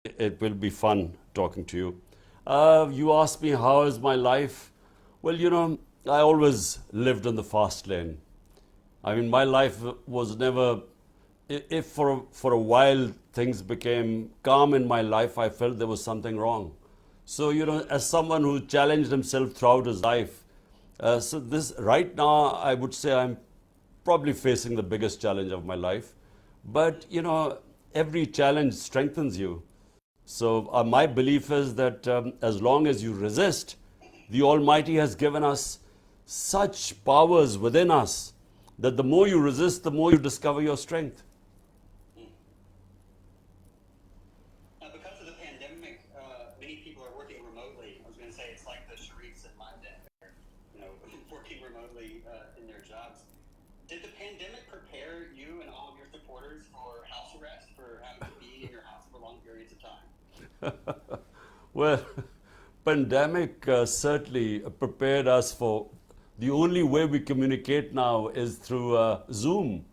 It will be fun talking to you. You asked me how is my life? Well, I always lived in the fast lane. I mean, my life was never. If for a while things became calm in my life, I felt there was something wrong. So as someone who challenged himself throughout his life, so this right now, I would say I'm probably facing the biggest challenge of my life. But every challenge strengthens you. So my belief is that as long as you resist, the Almighty has given us such powers within us that the more you resist, the more you discover your strength. Now, because of the pandemic, many people are working remotely. I was going to say it's like the Sharifs in London, working remotely in their jobs. Did the pandemic prepare you and all of your supporters for house arrest, for having to be in your house for long periods of time? Well, pandemic certainly prepared us for the only way we communicate now is through Zoom.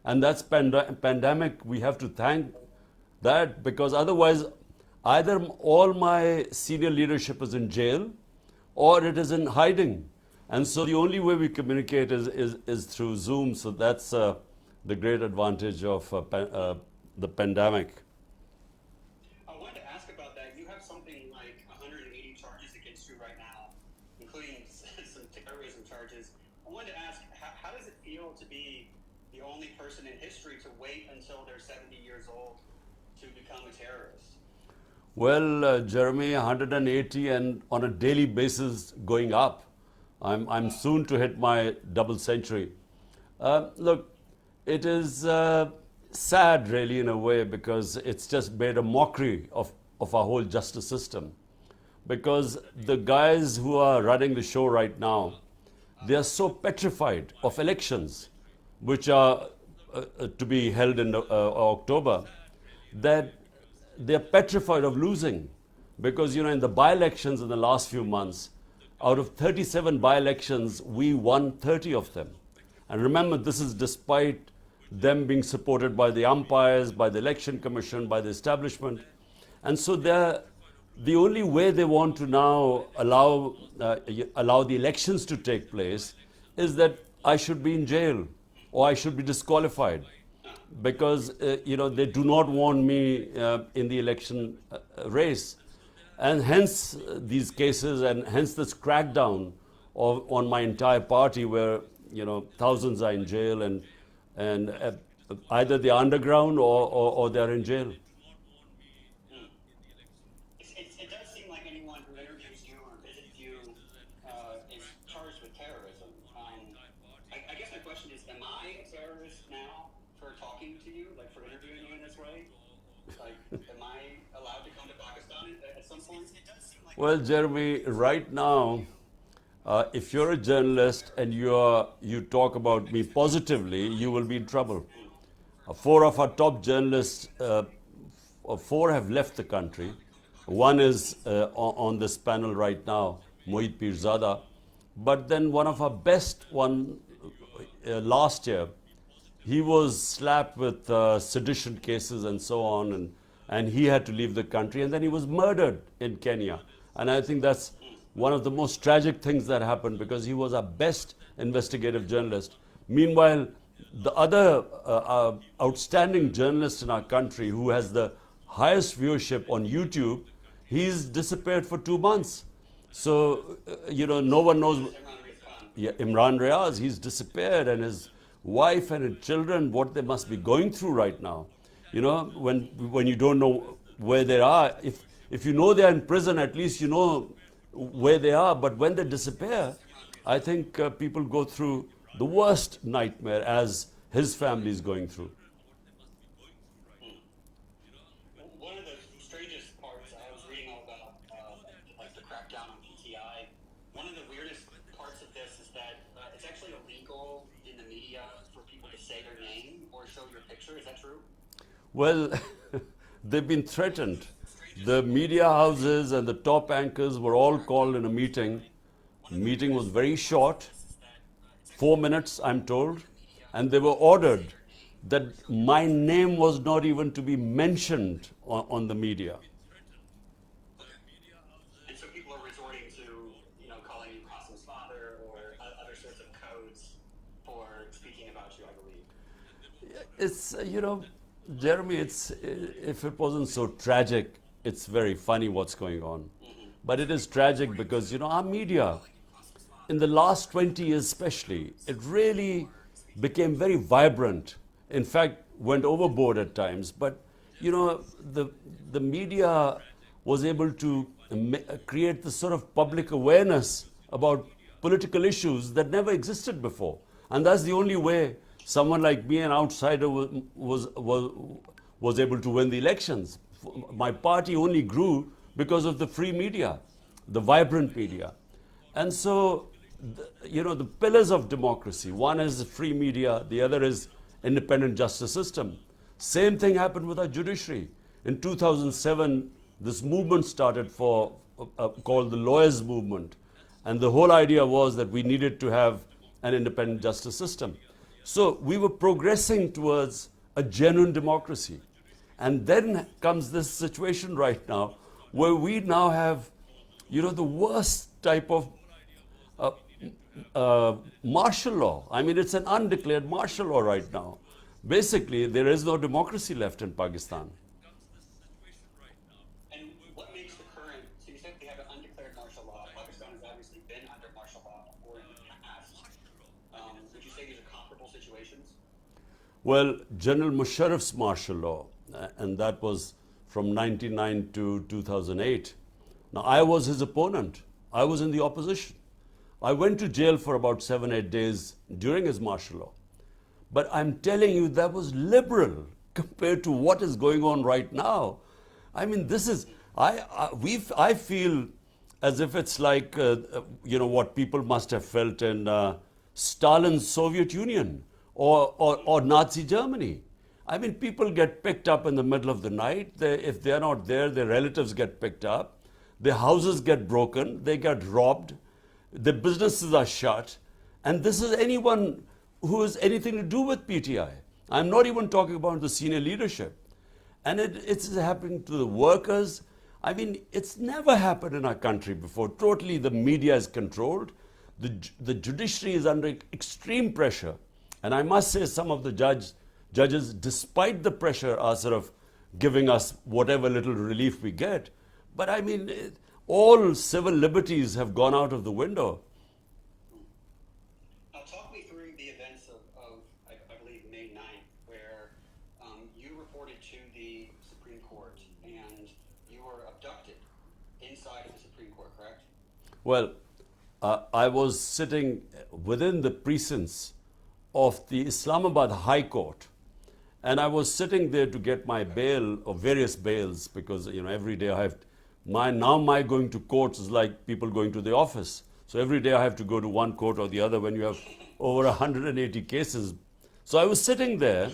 And that's pandemic. We have to thank that because otherwise, either all my senior leadership is in jail or it is in hiding. And so the only way we communicate is through Zoom. So that's the great advantage of the pandemic. I wanted to ask about that. You have something like 180 charges against you right now, including some terrorism charges. I wanted to ask, how does it feel to be the only person in history to wait until they're 70 years old to become a terrorist? Well, Jeremy, 180 and on a daily basis going up. I'm soon to hit my double century. Look, it is sad, really, in a way, because it's just made a mockery of our whole justice system. Because the guys who are running the show right now, they are so petrified of elections, which are to be held in October, that they're petrified of losing. Because, in the by-elections in the last few months, out of 37 by-elections, we won 30 of them. And remember, this is despite them being supported by the umpires, by the election commission, by the establishment. And so the only way they want to now allow the elections to take place is that I should be in jail or I should be disqualified because they do not want me in the election race. And hence these cases and hence this crackdown on my entire party where thousands are in jail and either they're underground or they're in jail. It does seem like anyone who interviews you or visits you is charged with terrorism. I guess my question is, am I a terrorist now for talking to you, like for interviewing you in this way? Like, am I allowed to come to Pakistan at some point? Well, Jeremy, right now, if you're a journalist and you talk about me positively, you will be in trouble. Four of our top journalists, four have left the country. One is on this panel right now, Mohit Pirzada. But then one of our best one last year, he was slapped with sedition cases and so on, and he had to leave the country, and then he was murdered in Kenya. And I think that's one of the most tragic things that happened because he was our best investigative journalist. Meanwhile, the other outstanding journalist in our country who has the highest viewership on YouTube, he's disappeared for 2 months. So, no one knows. Yeah, Imran Riaz, he's disappeared, and his wife and his children, what they must be going through right now. When you don't know where they are, if you know they're in prison, at least you know where they are. But when they disappear, I think people go through the worst nightmare as his family is going through. One of the strangest parts I was reading all about, like the crackdown on PTI. One of the weirdest parts of this is that it's actually illegal in the media for people to say their name or show your picture. Is that true? Well, they've been threatened. The media houses and the top anchors were all called in a meeting. The meeting was very short, 4 minutes, I'm told, and they were ordered that my name was not even to be mentioned on the media. And so people are resorting to, calling you Qasim's father or other sorts of codes for speaking about you, I believe. It's, Jeremy, if it wasn't so tragic, it's very funny what's going on. But it is tragic because, our media, in the last 20 years especially, it really became very vibrant. In fact, went overboard at times. But, the media was able to create this sort of public awareness about political issues that never existed before. And that's the only way someone like me, an outsider, was able to win the elections. My party only grew because of the free media, the vibrant media. And so, the pillars of democracy, one is the free media, the other is independent justice system. Same thing happened with our judiciary. In 2007, this movement started called the lawyers' movement. And the whole idea was that we needed to have an independent justice system. So we were progressing towards a genuine democracy. And then comes this situation right now where we now have, the worst type of martial law. I mean, it's an undeclared martial law right now. Basically, there is no democracy left in Pakistan. And what makes the current, so you said we have an undeclared martial law. Pakistan has obviously been under martial law before in the past. Would you say these are comparable situations? Well, General Musharraf's martial law, and that was from 1999 to 2008. Now, I was his opponent. I was in the opposition. I went to jail for about 7-8 days during his martial law. But I'm telling you, that was liberal compared to what is going on right now. I mean, this is, I feel as if it's like, what people must have felt in Stalin's Soviet Union or Nazi Germany. I mean, people get picked up in the middle of the night. If they're not there, their relatives get picked up. Their houses get broken. They get robbed. Their businesses are shut. And this is anyone who has anything to do with PTI. I'm not even talking about the senior leadership. And it's happening to the workers. I mean, it's never happened in our country before. Totally the media is controlled. The judiciary is under extreme pressure. And I must say some of the judges, despite the pressure, are sort of giving us whatever little relief we get. But I mean, all civil liberties have gone out of the window. Now, talk me through the events of I believe, May 9th, where you reported to the Supreme Court and you were abducted inside of the Supreme Court, correct? Well, I was sitting within the precincts of the Islamabad High Court. And I was sitting there to get my bail, or various bails, because every day I have my going to courts is like people going to the office. So every day I have to go to one court or the other when you have over 180 cases. So I was sitting there,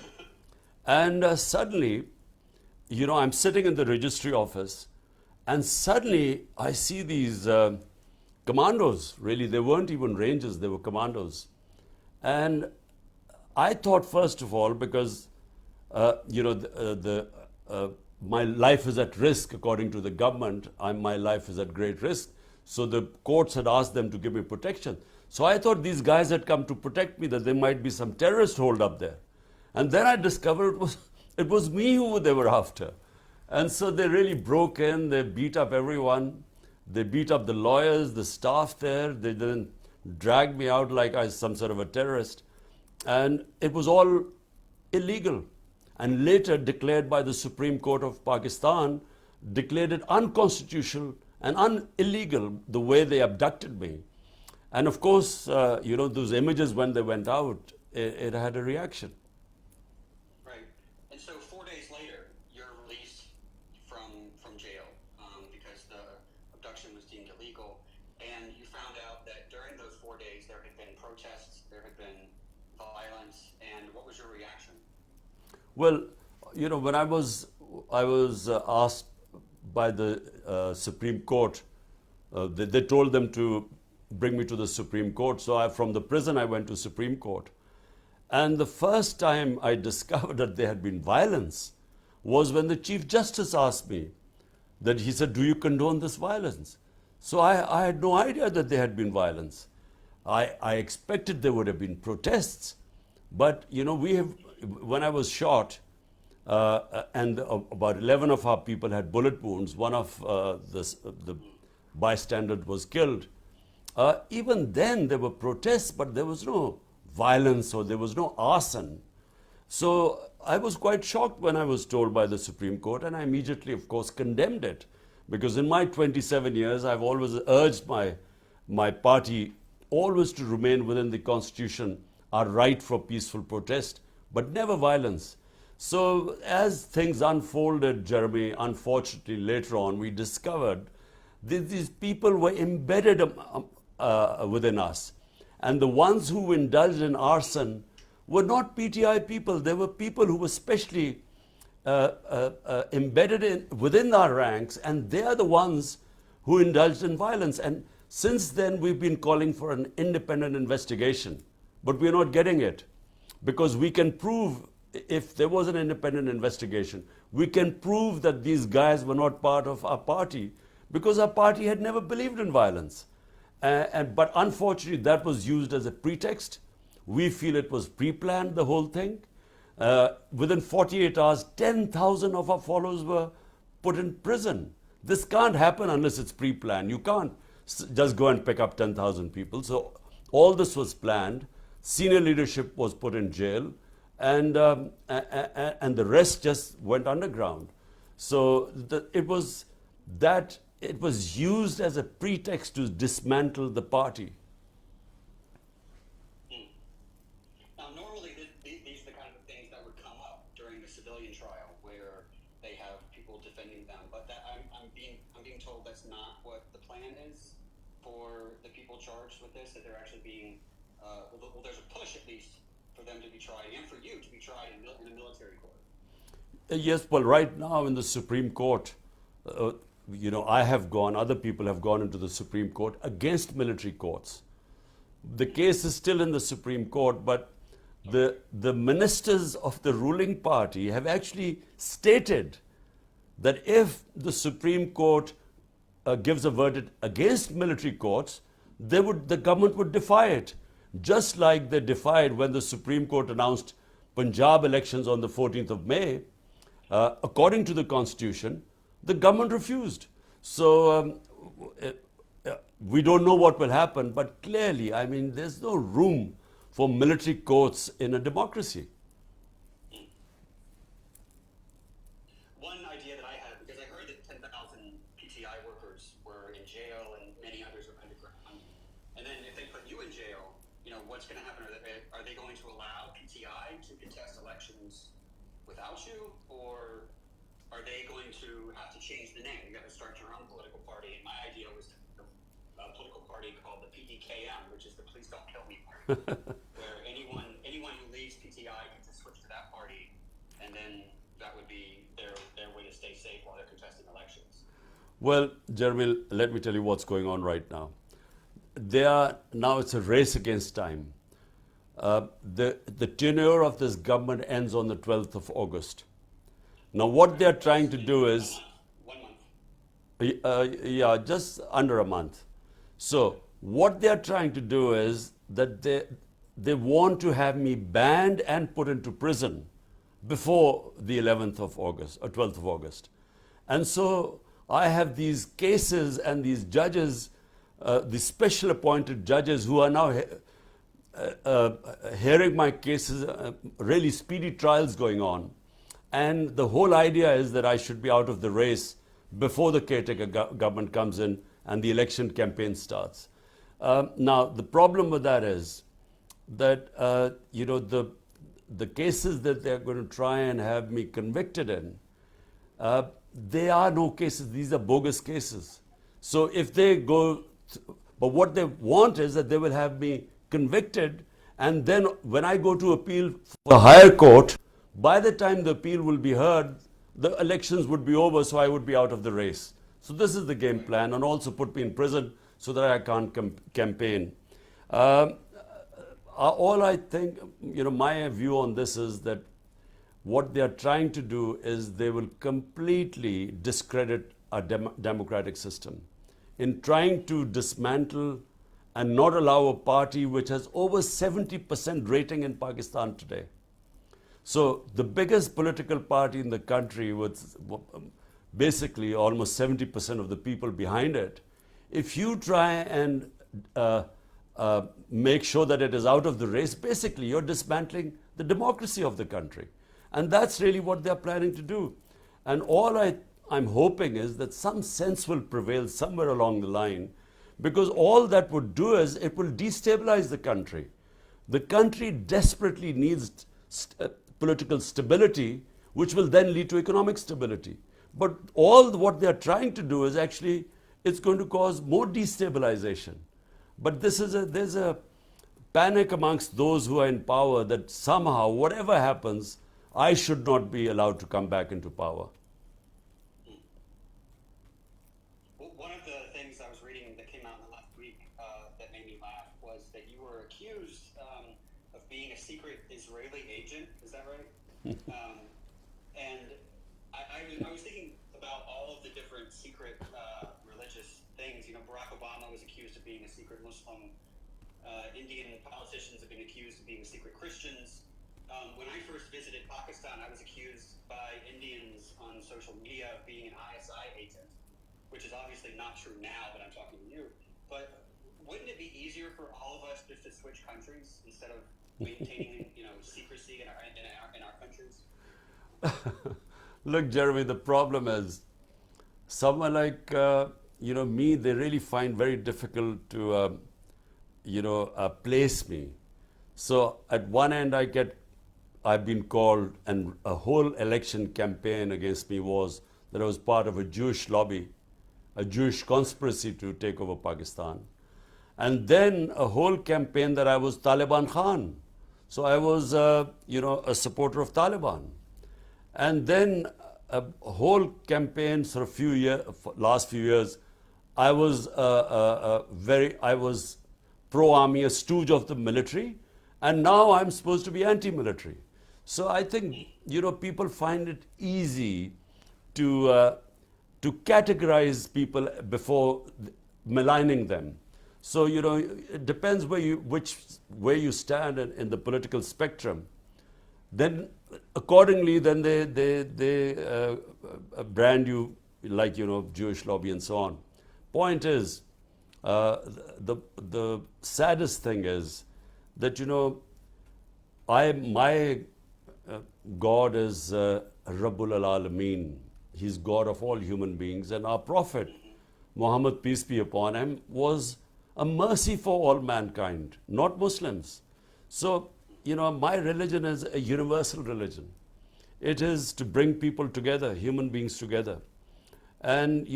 and suddenly, I'm sitting in the registry office, and suddenly I see these commandos. Really, they weren't even rangers; they were commandos. And I thought, first of all, because my life is at risk according to the government. My life is at great risk. So the courts had asked them to give me protection. So I thought these guys had come to protect me, that there might be some terrorist hold up there. And then I discovered it was me who they were after. And so they really broke in. They beat up everyone. They beat up the lawyers, the staff there. They then dragged me out like I was some sort of a terrorist. And it was all illegal. And later declared by the Supreme Court of Pakistan, declared it unconstitutional and illegal the way they abducted me. And of course, those images when they went out, it had a reaction. Right. And so 4 days later, you're released from jail because the abduction was deemed illegal. And you found out that during those 4 days, there had been protests, there had been violence. And what was your reaction? Well, when I was asked by the Supreme Court, they told them to bring me to the Supreme Court. So from the prison, I went to Supreme Court. And the first time I discovered that there had been violence was when the Chief Justice asked me that he said, do you condone this violence? So I had no idea that there had been violence. I expected there would have been protests, but when I was shot, and about 11 of our people had bullet wounds, one of the bystanders was killed. Even then there were protests, but there was no violence or there was no arson. So I was quite shocked when I was told by the Supreme Court, and I immediately, of course, condemned it. Because in my 27 years, I've always urged my party always to remain within the Constitution, our right for peaceful protest, but never violence. So as things unfolded, Jeremy, unfortunately later on, we discovered that these people were embedded within us. And the ones who indulged in arson were not PTI people. They were people who were specially embedded within our ranks, and they are the ones who indulged in violence. And since then, we've been calling for an independent investigation, but we're not getting it. Because we can prove, if there was an independent investigation, we can prove that these guys were not part of our party, because our party had never believed in violence. But unfortunately, that was used as a pretext. We feel it was pre-planned, the whole thing. Within 48 hours, 10,000 of our followers were put in prison. This can't happen unless it's pre-planned. You can't just go and pick up 10,000 people. So all this was planned. Senior leadership was put in jail, and the rest just went underground. So it was used as a pretext to dismantle the party. Now, normally these are the kind of things that would come up during a civilian trial, where they have people defending them. But I'm being told that's not what the plan is for the people charged with this. That they're actually being well, there's a push at least for them to be tried, and for you to be tried in a military court. Yes, well, right now in the Supreme Court, I have gone, other people have gone into the Supreme Court against military courts. The case is still in the Supreme Court, but the ministers of the ruling party have actually stated that if the Supreme Court gives a verdict against military courts, the government would defy it. Just like they defied when the Supreme Court announced Punjab elections on the 14th of May, according to the Constitution, the government refused. So we don't know what will happen, but clearly, I mean, there's no room for military courts in a democracy. One idea that I had, because I heard that 10,000 PTI workers were in jail and many others are underground, and then if they put you in jail, what's going to happen? Are they going to allow PTI to contest elections without you, or are they going to have to change the name? You got to start your own political party. And my idea was a political party called the PDKM, which is the Please Don't Kill Me Party, where anyone who leaves PTI can just switch to that party, and then that would be their way to stay safe while they're contesting elections. Well, Jeremy, let me tell you what's going on right now. Now it's a race against time. The tenure of this government ends on the 12th of August. Now what they're trying to do is... 1 month. Yeah, just under a month. So what they're trying to do is that they want to have me banned and put into prison before the 11th of August or 12th of August. And so I have these cases and these judges, the special appointed judges who are now hearing my cases, really speedy trials going on. And the whole idea is that I should be out of the race before the caretaker government comes in and the election campaign starts. Now, the problem with that is that, the cases that they're going to try and have me convicted in, they are no cases. These are bogus cases. So if they go, but what they want is that they will have me convicted, and then when I go to appeal for the higher court, by the time the appeal will be heard, the elections would be over, so I would be out of the race. So this is the game plan, and also put me in prison so that I can't campaign. All I think, my view on this is that what they are trying to do is they will completely discredit our democratic system in trying to dismantle and not allow a party which has over 70% rating in Pakistan today. So the biggest political party in the country with basically almost 70% of the people behind it, if you try and make sure that it is out of the race, basically you're dismantling the democracy of the country. And that's really what they're planning to do. And all I'm hoping is that some sense will prevail somewhere along the line, because all that would do is it will destabilize the country. The country desperately needs political stability, which will then lead to economic stability. But all what they're trying to do is actually, it's going to cause more destabilization. But there's a panic amongst those who are in power that somehow, whatever happens, I should not be allowed to come back into power. Well, one of the things I was reading that came out in the last week that made me laugh was that you were accused of being a secret Israeli agent. Is that right? And I was thinking about all of the different secret religious things. You know, Barack Obama was accused of being a secret Muslim. Indian politicians have been accused of being secret Christians. When I first visited Pakistan, I was accused by Indians on social media of being an ISI agent, which is obviously not true now that I'm talking to you. But wouldn't it be easier for all of us just to switch countries instead of maintaining, secrecy in our countries? Look, Jeremy, the problem is someone like me, they really find very difficult to place me. So at one end, I've been called, and a whole election campaign against me was that I was part of a Jewish lobby, a Jewish conspiracy to take over Pakistan. And then a whole campaign that I was Taliban Khan. So I was, a supporter of Taliban. And then a whole campaign for last few years, I was pro-army, a stooge of the military, and now I'm supposed to be anti-military. So I think, people find it easy to categorize people before maligning them. So, it depends where you stand in the political spectrum. Then accordingly, then they brand you like, Jewish lobby and so on. Point is, the saddest thing is that, my God is Rabbul Alameen. He's God of all human beings. And our Prophet, Muhammad, peace be upon him, was a mercy for all mankind, not Muslims. So, my religion is a universal religion. It is to bring people together, human beings together. And,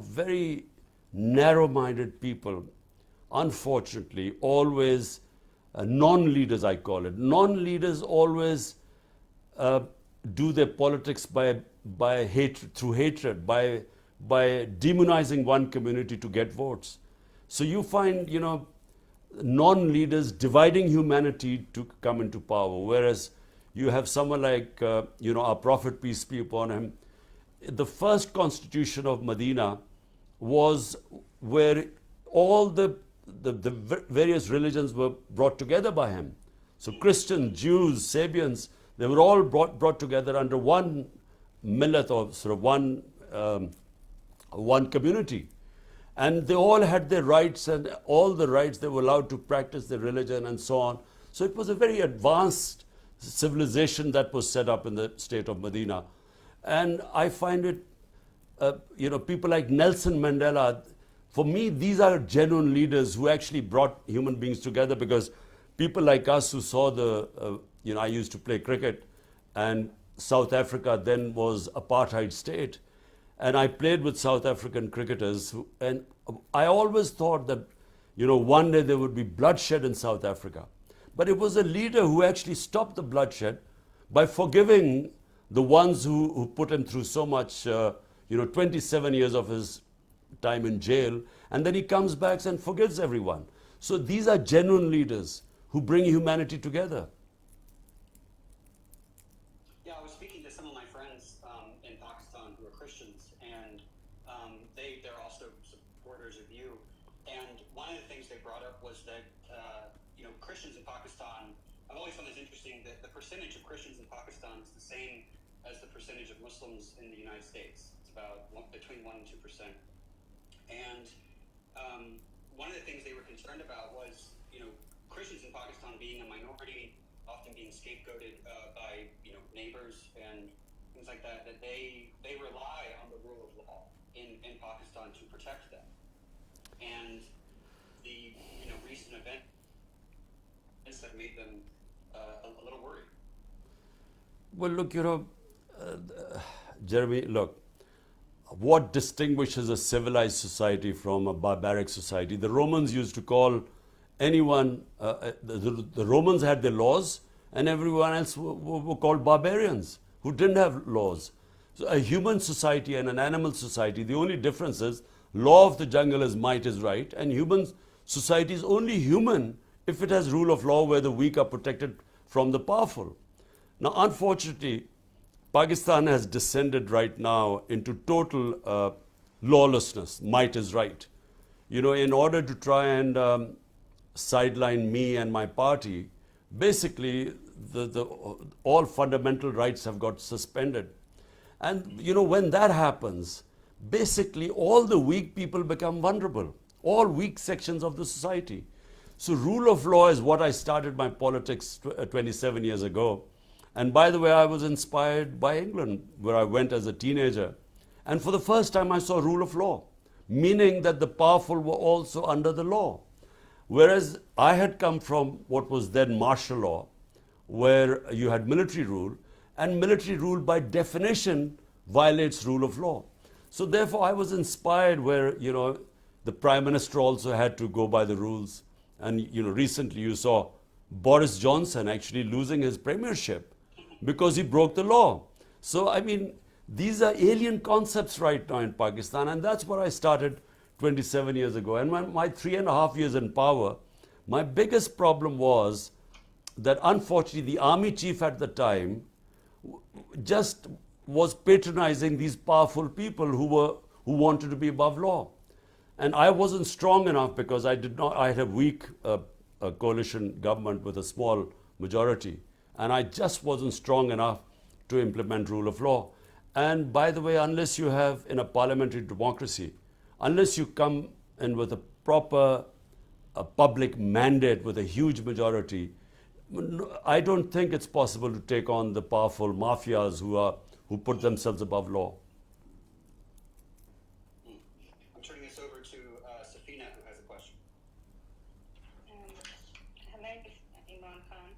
very narrow-minded people, unfortunately, always, non-leaders I call it, non-leaders always do their politics by hatred, through hatred, by demonizing one community to get votes. So you find, non-leaders dividing humanity to come into power, whereas you have someone like, our Prophet, peace be upon him. The first constitution of Medina was where all the various religions were brought together by him. So Christians, Jews, Sabians, they were all brought together under one millet, or sort of one community. And they all had their rights, and all the rights, they were allowed to practice their religion and so on. So it was a very advanced civilization that was set up in the state of Medina. And I find it, people like Nelson Mandela, for me, these are genuine leaders who actually brought human beings together, because people like us who saw I used to play cricket, and South Africa then was apartheid state. And I played with South African cricketers, and I always thought that, one day there would be bloodshed in South Africa. But it was a leader who actually stopped the bloodshed by forgiving the ones who put him through so much, 27 years of his time in jail, and then he comes back and forgives everyone. So these are genuine leaders who bring humanity together. Yeah, they brought up was that Christians in Pakistan. I've always found this interesting that the percentage of Christians in Pakistan is the same as the percentage of Muslims in the United States. It's about between 1% and 2%. And one of the things they were concerned about was Christians in Pakistan being a minority, often being scapegoated by neighbors and things like that. That they rely on the rule of law in Pakistan to protect them. And the recent events have made them a little worried. Well, look, Jeremy, look, what distinguishes a civilized society from a barbaric society? The Romans used to call anyone, the Romans had their laws, and everyone else were called barbarians who didn't have laws. So a human society and an animal society, the only difference is law of the jungle is might is right, and human society is only human if it has rule of law where the weak are protected from the powerful. Now, unfortunately, Pakistan has descended right now into total lawlessness. Might is right. In order to try and sideline me and my party, basically all fundamental rights have got suspended. And when that happens, basically all the weak people become vulnerable, all weak sections of the society. So rule of law is what I started my politics 27 years ago. And by the way, I was inspired by England, where I went as a teenager. And for the first time, I saw rule of law, meaning that the powerful were also under the law. Whereas I had come from what was then martial law, where you had military rule, and military rule by definition violates rule of law. So therefore, I was inspired where, the Prime Minister also had to go by the rules. And, recently you saw Boris Johnson actually losing his premiership because he broke the law. So, I mean, these are alien concepts right now in Pakistan, and that's what I started 27 years ago. And when my 3.5 years in power, my biggest problem was that unfortunately the army chief at the time just was patronizing these powerful people who wanted to be above law. And I wasn't strong enough because I had a weak coalition government with a small majority. And I just wasn't strong enough to implement rule of law. And by the way, unless you have, in a parliamentary democracy, unless you come in with a proper public mandate with a huge majority, I don't think it's possible to take on the powerful mafias who put themselves above law. I'm turning this over to Safina, who has a question. Hello, Imran Khan.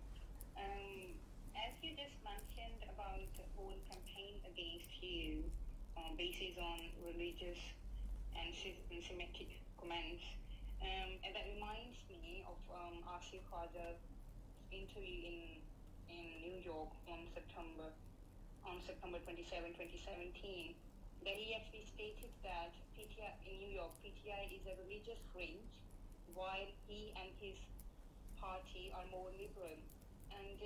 As you just mentioned about the whole campaign against you, based on religious and Semitic comments, and that reminds me of Asif Khaja's interview in New York on September 27, 2017, that he actually stated that PTI in New York, PTI is a religious fringe, while he and his party are more liberal. And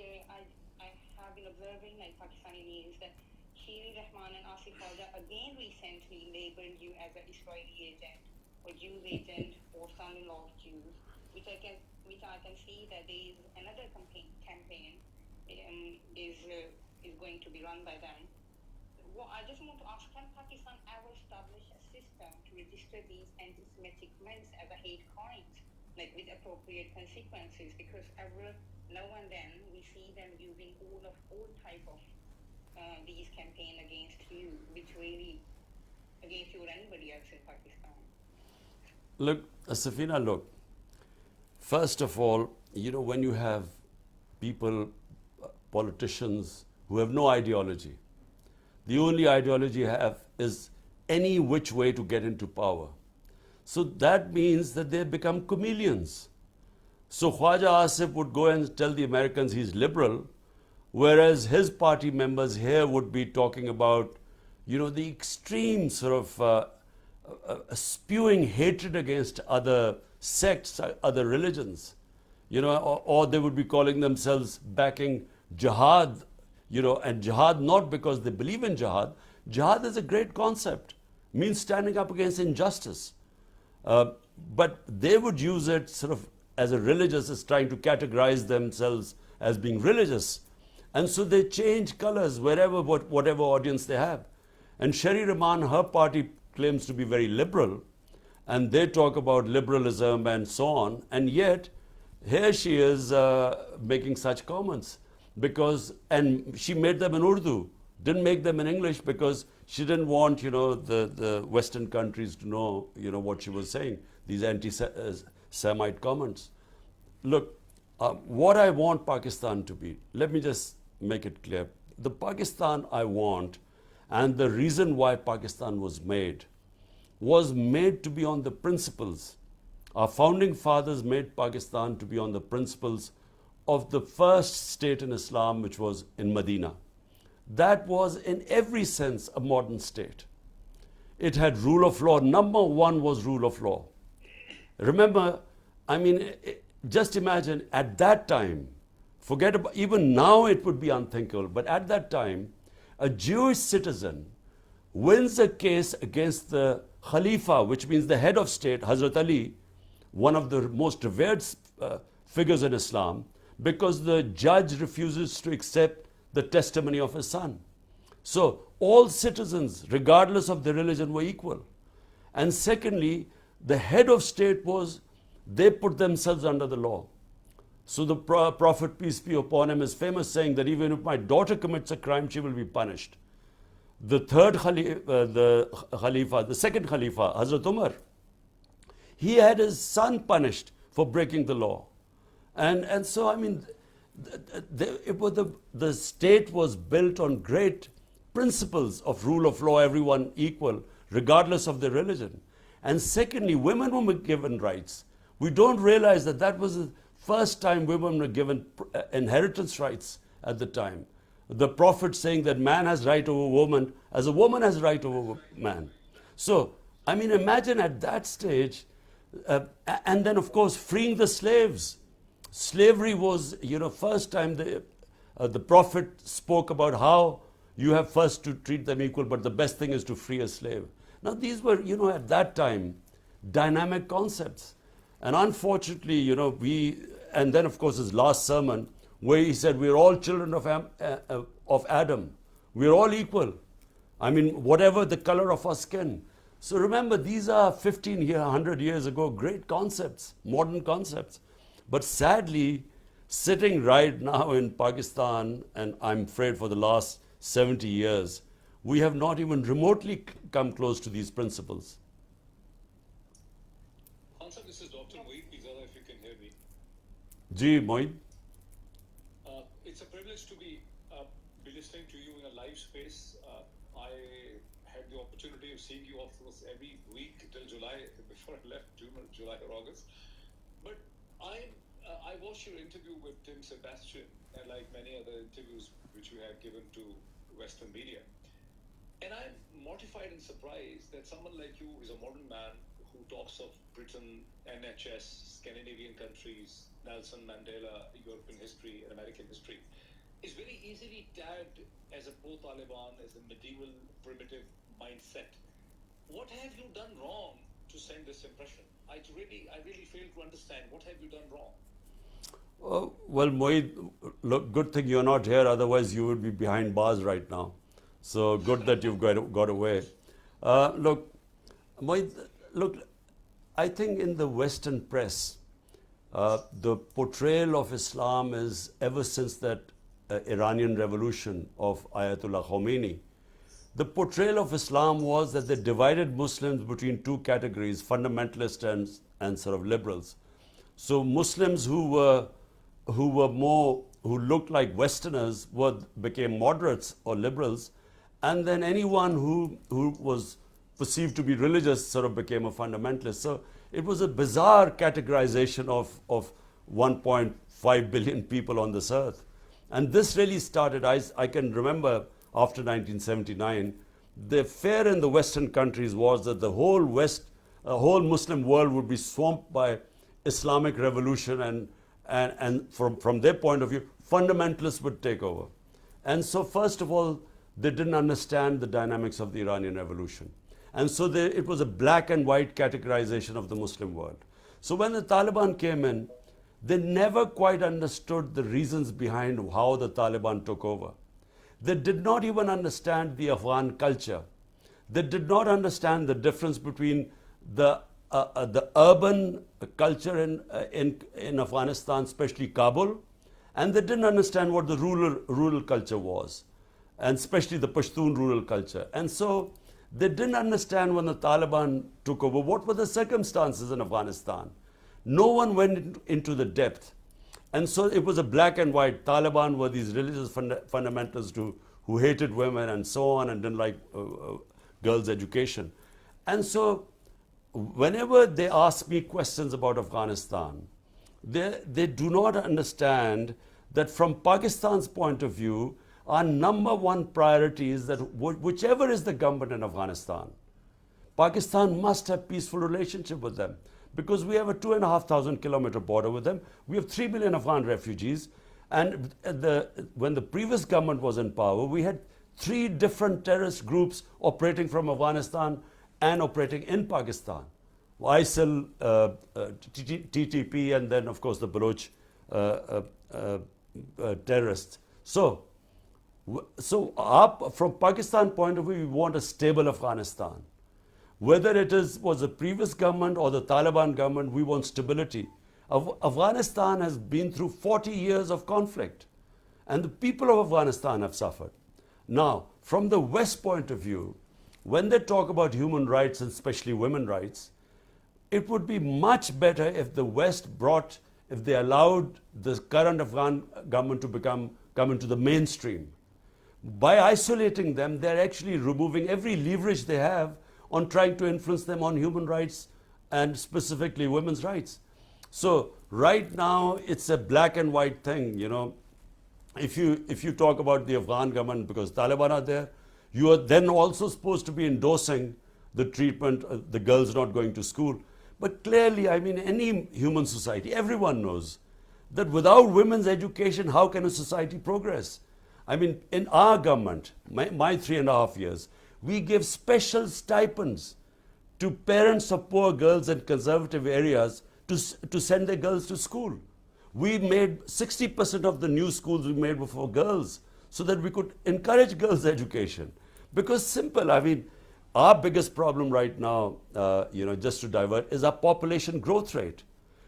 I have been observing like Pakistani news that Shiri Rahman and Asif Khaja again recently labeled you as an Israeli agent or Jews agent or son-in-law of Jews, which I can see that there is another campaign is going to be run by them. Well, I just want to ask, can Pakistan ever establish a system to register these anti-Semitic comments as a hate crimes, like with appropriate consequences? Because every now and then we see them using all type of these campaign against you, which really against you or anybody else in Pakistan. Look, Safina, look. First of all, when you have people, politicians who have no ideology, the only ideology you have is any which way to get into power. So that means that they become chameleons. So Khwaja Asif would go and tell the Americans he's liberal, whereas his party members here would be talking about, the extreme sort of spewing hatred against other sects, other religions, or they would be calling themselves backing jihad, and jihad not because they believe in jihad. Jihad is a great concept, means standing up against injustice. but they would use it sort of as a religious, as trying to categorize themselves as being religious. And so they change colors wherever, whatever audience they have. And Sherry Rahman, her party claims to be very liberal, and they talk about liberalism and so on, and yet here she is making such comments and she made them in Urdu, didn't make them in English because she didn't want, the Western countries to know, what she was saying, these anti-Semite comments. Look, what I want Pakistan to be, let me just make it clear. The Pakistan I want, and the reason why Pakistan was made to be on the principles. Our founding fathers made Pakistan to be on the principles of the first state in Islam, which was in Medina. That was in every sense a modern state. It had rule of law. Number one was rule of law. Remember, just imagine at that time, forget about, even now it would be unthinkable, but at that time, a Jewish citizen wins a case against the Khalifa, which means the head of state, Hazrat Ali, one of the most revered figures in Islam, because the judge refuses to accept the testimony of his son. So all citizens, regardless of their religion, were equal. And secondly, the head of state they put themselves under the law. So the Prophet, peace be upon him, is famous saying that even if my daughter commits a crime, she will be punished. The second Khalifa, Hazrat Umar, he had his son punished for breaking the law. And so, the state was built on great principles of rule of law, everyone equal, regardless of their religion. And secondly, women were given rights. We don't realize that was the first time women were given inheritance rights at the time. The Prophet saying that man has right over woman as a woman has right over man. So, imagine at that stage, and then of course freeing the slaves. Slavery was, first time the Prophet spoke about how you have first to treat them equal, but the best thing is to free a slave. Now these were, at that time, dynamic concepts. And unfortunately, and then of course his last sermon, where he said, we're all children of Adam. We're all equal. Whatever the color of our skin. So remember, these are 100 years ago, great concepts, modern concepts. But sadly, sitting right now in Pakistan, and I'm afraid for the last 70 years, we have not even remotely come close to these principles. Answer, this is Dr. Moeed. Please, if you can hear me. Ji, Moeed. It's a privilege to be listening to you in a live space. I had the opportunity of seeing you, of course, every week till July, before I left June or July or August. But I watched your interview with Tim Sebastian, and like many other interviews which you had given to Western media. And I'm mortified and surprised that someone like you is a modern man who talks of Britain, NHS, Scandinavian countries, Nelson Mandela, European history, and American history, is very easily tagged as a pro-Taliban, as a medieval, primitive mindset. What have you done wrong to send this impression? I really fail to understand. What have you done wrong? Well, Moeed, look, good thing you're not here, otherwise you would be behind bars right now. So good that you've got away. Look, Moeed, I think in the Western press, the portrayal of Islam is, ever since that Iranian revolution of Ayatollah Khomeini, the portrayal of Islam was that they divided Muslims between two categories, fundamentalists and sort of liberals. So Muslims who looked like Westerners became moderates or liberals, and then anyone who was perceived to be religious sort of became a fundamentalist. So it was a bizarre categorization of 1.5 billion people on this earth. And this really started, I can remember after 1979, the fear in the Western countries was that the whole Muslim world would be swamped by Islamic revolution, and from their point of view, fundamentalists would take over. And so first of all, they didn't understand the dynamics of the Iranian revolution. And so it was a black and white categorization of the Muslim world. So when the Taliban came in, they never quite understood the reasons behind how the Taliban took over. They did not even understand the Afghan culture. They did not understand the difference between the urban culture in Afghanistan, especially Kabul, and they didn't understand what the rural culture was, and especially the Pashtun rural culture. And so they didn't understand when the Taliban took over what were the circumstances in Afghanistan. No one went into the depth. And so it was a black and white. Taliban were these religious fundamentalists who hated women and so on and didn't like girls' education. And so whenever they ask me questions about Afghanistan, they do not understand that from Pakistan's point of view, our number one priority is that whichever is the government in Afghanistan, Pakistan must have peaceful relationship with them, because we have a 2,500 kilometer border with them. We have 3 million Afghan refugees. And when the previous government was in power, we had 3 different terrorist groups operating from Afghanistan and operating in Pakistan. ISIL, TTP, and then of course the Baloch terrorists. So from Pakistan point of view, we want a stable Afghanistan. Whether it was the previous government or the Taliban government, we want stability. Afghanistan has been through 40 years of conflict, and the people of Afghanistan have suffered. Now, from the West point of view, when they talk about human rights, and especially women's rights, it would be much better if the West if they allowed the current Afghan government to come into the mainstream. By isolating them, they're actually removing every leverage they have on trying to influence them on human rights and specifically women's rights. So right now it's a black and white thing. If you talk about the Afghan government because Taliban are there, you are then also supposed to be endorsing the treatment of the girls not going to school. But clearly, I mean, any human society, everyone knows that without women's education, how can a society progress? I mean, in our government, my 3.5 years, we give special stipends to parents of poor girls in conservative areas to send their girls to school. We made 60% of the new schools we made were for girls so that we could encourage girls' education. Because simple, I mean, our biggest problem right now, just to divert, is our population growth rate.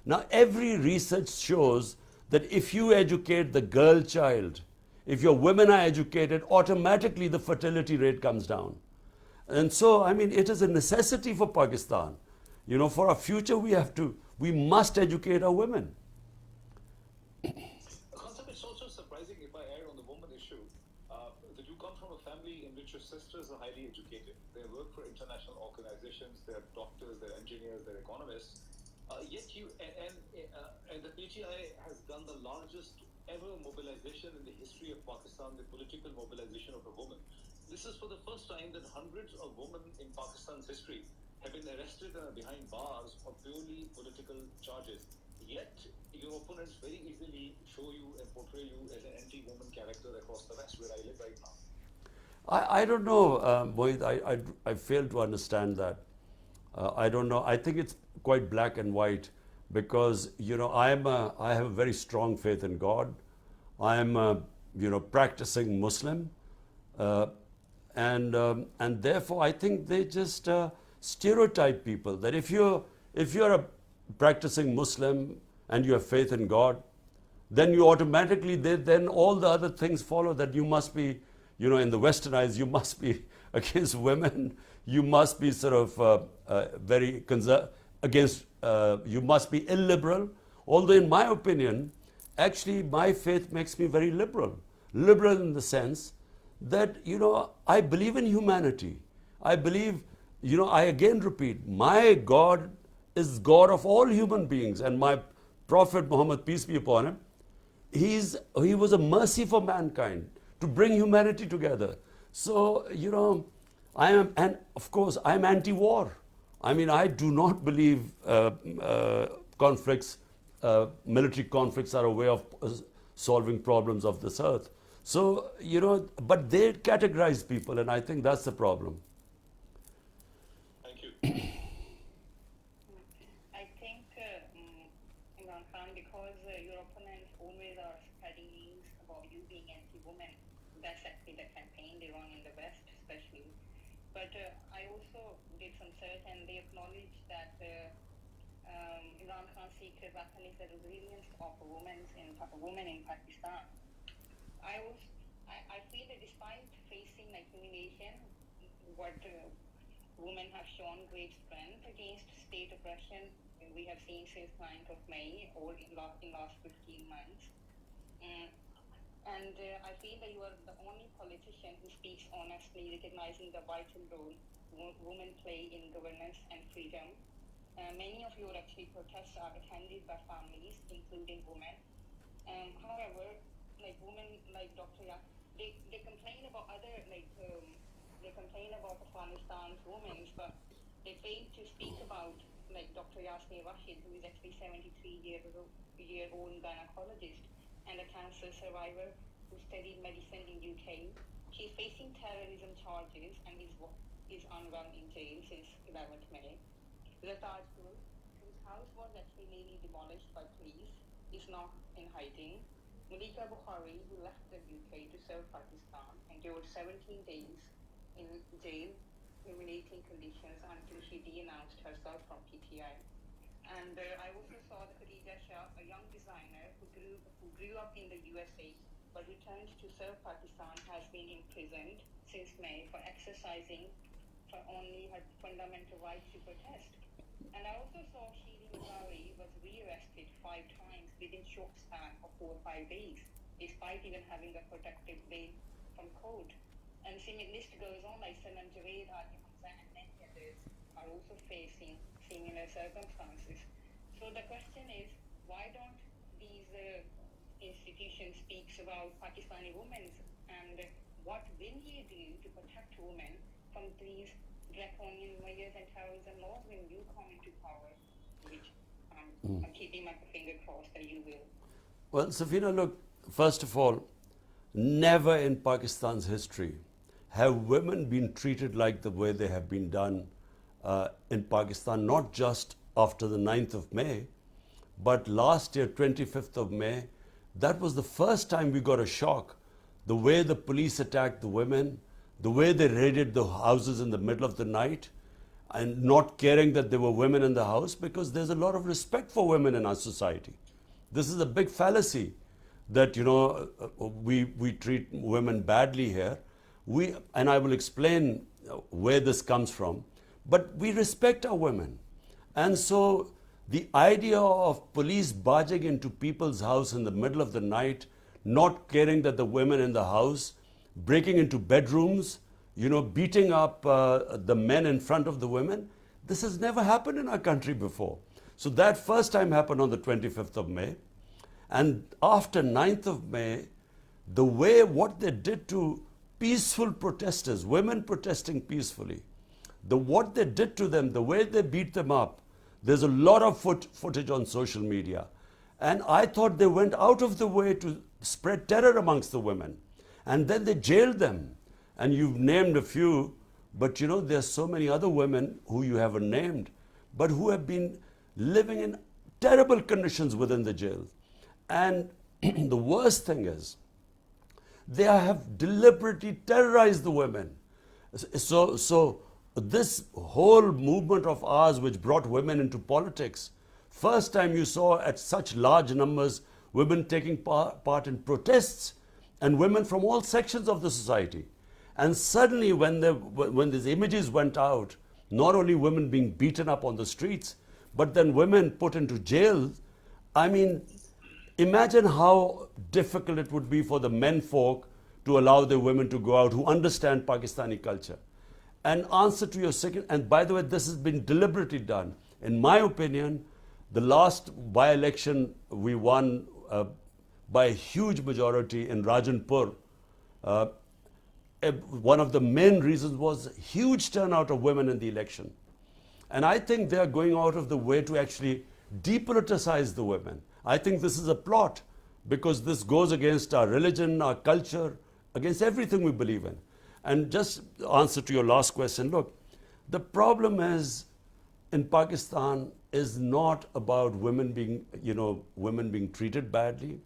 Now, every research shows that if you educate the girl child, if your women are educated, automatically the fertility rate comes down. And so, I mean, it is a necessity for Pakistan. For our future, we must educate our women. Concept, it's also surprising, if I add on the woman issue, that you come from a family in which your sisters are highly educated. They work for international organizations, they're doctors, they're engineers, they're economists. Yet and the PTI has done the largest ever mobilization in the history of Pakistan, the political mobilization of a woman. This is for the first time that hundreds of women in Pakistan's history have been arrested and are behind bars for purely political charges. Yet, your opponents very easily show you and portray you as an anti-woman character across the West, where I live right now. I don't know, Mohit, I fail to understand that. I don't know. I think it's quite black and white because, I have a very strong faith in God. I am a, practicing Muslim. And therefore, I think they just stereotype people that if you're a practicing Muslim and you have faith in God, then you automatically, then all the other things follow, that you must be, in the Western eyes, you must be against women, you must be sort of very against, you must be illiberal. Although in my opinion, actually my faith makes me very liberal. Liberal in the sense that, I believe in humanity. I believe, I again repeat, my God is God of all human beings, and my Prophet Muhammad, peace be upon him, he was a mercy for mankind to bring humanity together. So, and of course, I'm anti-war. I mean, I do not believe conflicts, military conflicts are a way of solving problems of this earth. So, but they categorize people, and I think that's the problem. I think, Imran Khan, because your opponents always are spreading news about you being anti-woman, that's actually the campaign they run in the West, especially. But I also did some search, and they acknowledge that Imran Khan's secret weapon is the resilience of women in Pakistan. I was, I feel that despite facing like humiliation, what women have shown great strength against state oppression. We have seen since 9th of May or in last 15 months. And I feel that you are the only politician who speaks honestly, recognizing the vital role women play in governance and freedom. Many of your actually protests are attended by families, including women. However, like women like Dr. They complain about other they complain about Afghanistan's women, but they fail to speak about like Dr. Yasmin Rashid, who is actually 73-year-old gynecologist and a cancer survivor who studied medicine in UK. She's facing terrorism charges and is unwell in jail since 11th May. Taj Gul, whose house was actually nearly demolished by police, is now in hiding. Malika Bukhari, who left the UK to serve Pakistan, endured 17 days in jail, humiliating conditions until she denounced herself from PTI. And I also saw that Khadija Shah, a young designer who grew up in the USA but returned to serve Pakistan, has been imprisoned since May for exercising for only her fundamental right to protest. And I also saw Sheeli Mazari was rearrested 5 times within short span of 4 or 5 days, despite even having a protective bail from court. And the list goes on, like Sanam Javed, Ali Hamza, and many others are also facing similar circumstances. So the question is, why don't these institutions speak about Pakistani women, and what will you do to protect women from these draconian measures and terrorism laws when you come into power, which I'm keeping my finger crossed that you will? Well, Safina, look, first of all, never in Pakistan's history have women been treated like the way they have been done in Pakistan, not just after the 9th of May, but last year, 25th of May, that was the first time we got a shock. The way the police attacked the women, the way they raided the houses in the middle of the night, and not caring that there were women in the house, because there's a lot of respect for women in our society. This is a big fallacy that, we treat women badly here. And I will explain where this comes from, but we respect our women. And so the idea of police barging into people's house in the middle of the night, not caring that the women in the house, breaking into bedrooms, beating up the men in front of the women, this has never happened in our country before. So that first time happened on the 25th of May. And after 9th of May, what they did to peaceful protesters, women protesting peacefully, what they did to them, the way they beat them up, there's a lot of footage on social media. And I thought they went out of the way to spread terror amongst the women. And then they jailed them. And you've named a few, but there's so many other women who you haven't named, but who have been living in terrible conditions within the jail. And the worst thing is, they have deliberately terrorized the women. So this whole movement of ours, which brought women into politics, first time you saw at such large numbers women taking part in protests, and women from all sections of the society. And suddenly when these images went out, not only women being beaten up on the streets, but then women put into jail, I mean, imagine how difficult it would be for the men folk to allow their women to go out who understand Pakistani culture. And answer to your second, and by the way, this has been deliberately done. In my opinion, the last by-election we won by a huge majority in Rajanpur. One of the main reasons was huge turnout of women in the election. And I think they are going out of the way to actually depoliticize the women. I think this is a plot, because this goes against our religion, our culture, against everything we believe in. And just answer to your last question, look, the problem is in Pakistan is not about women being treated badly.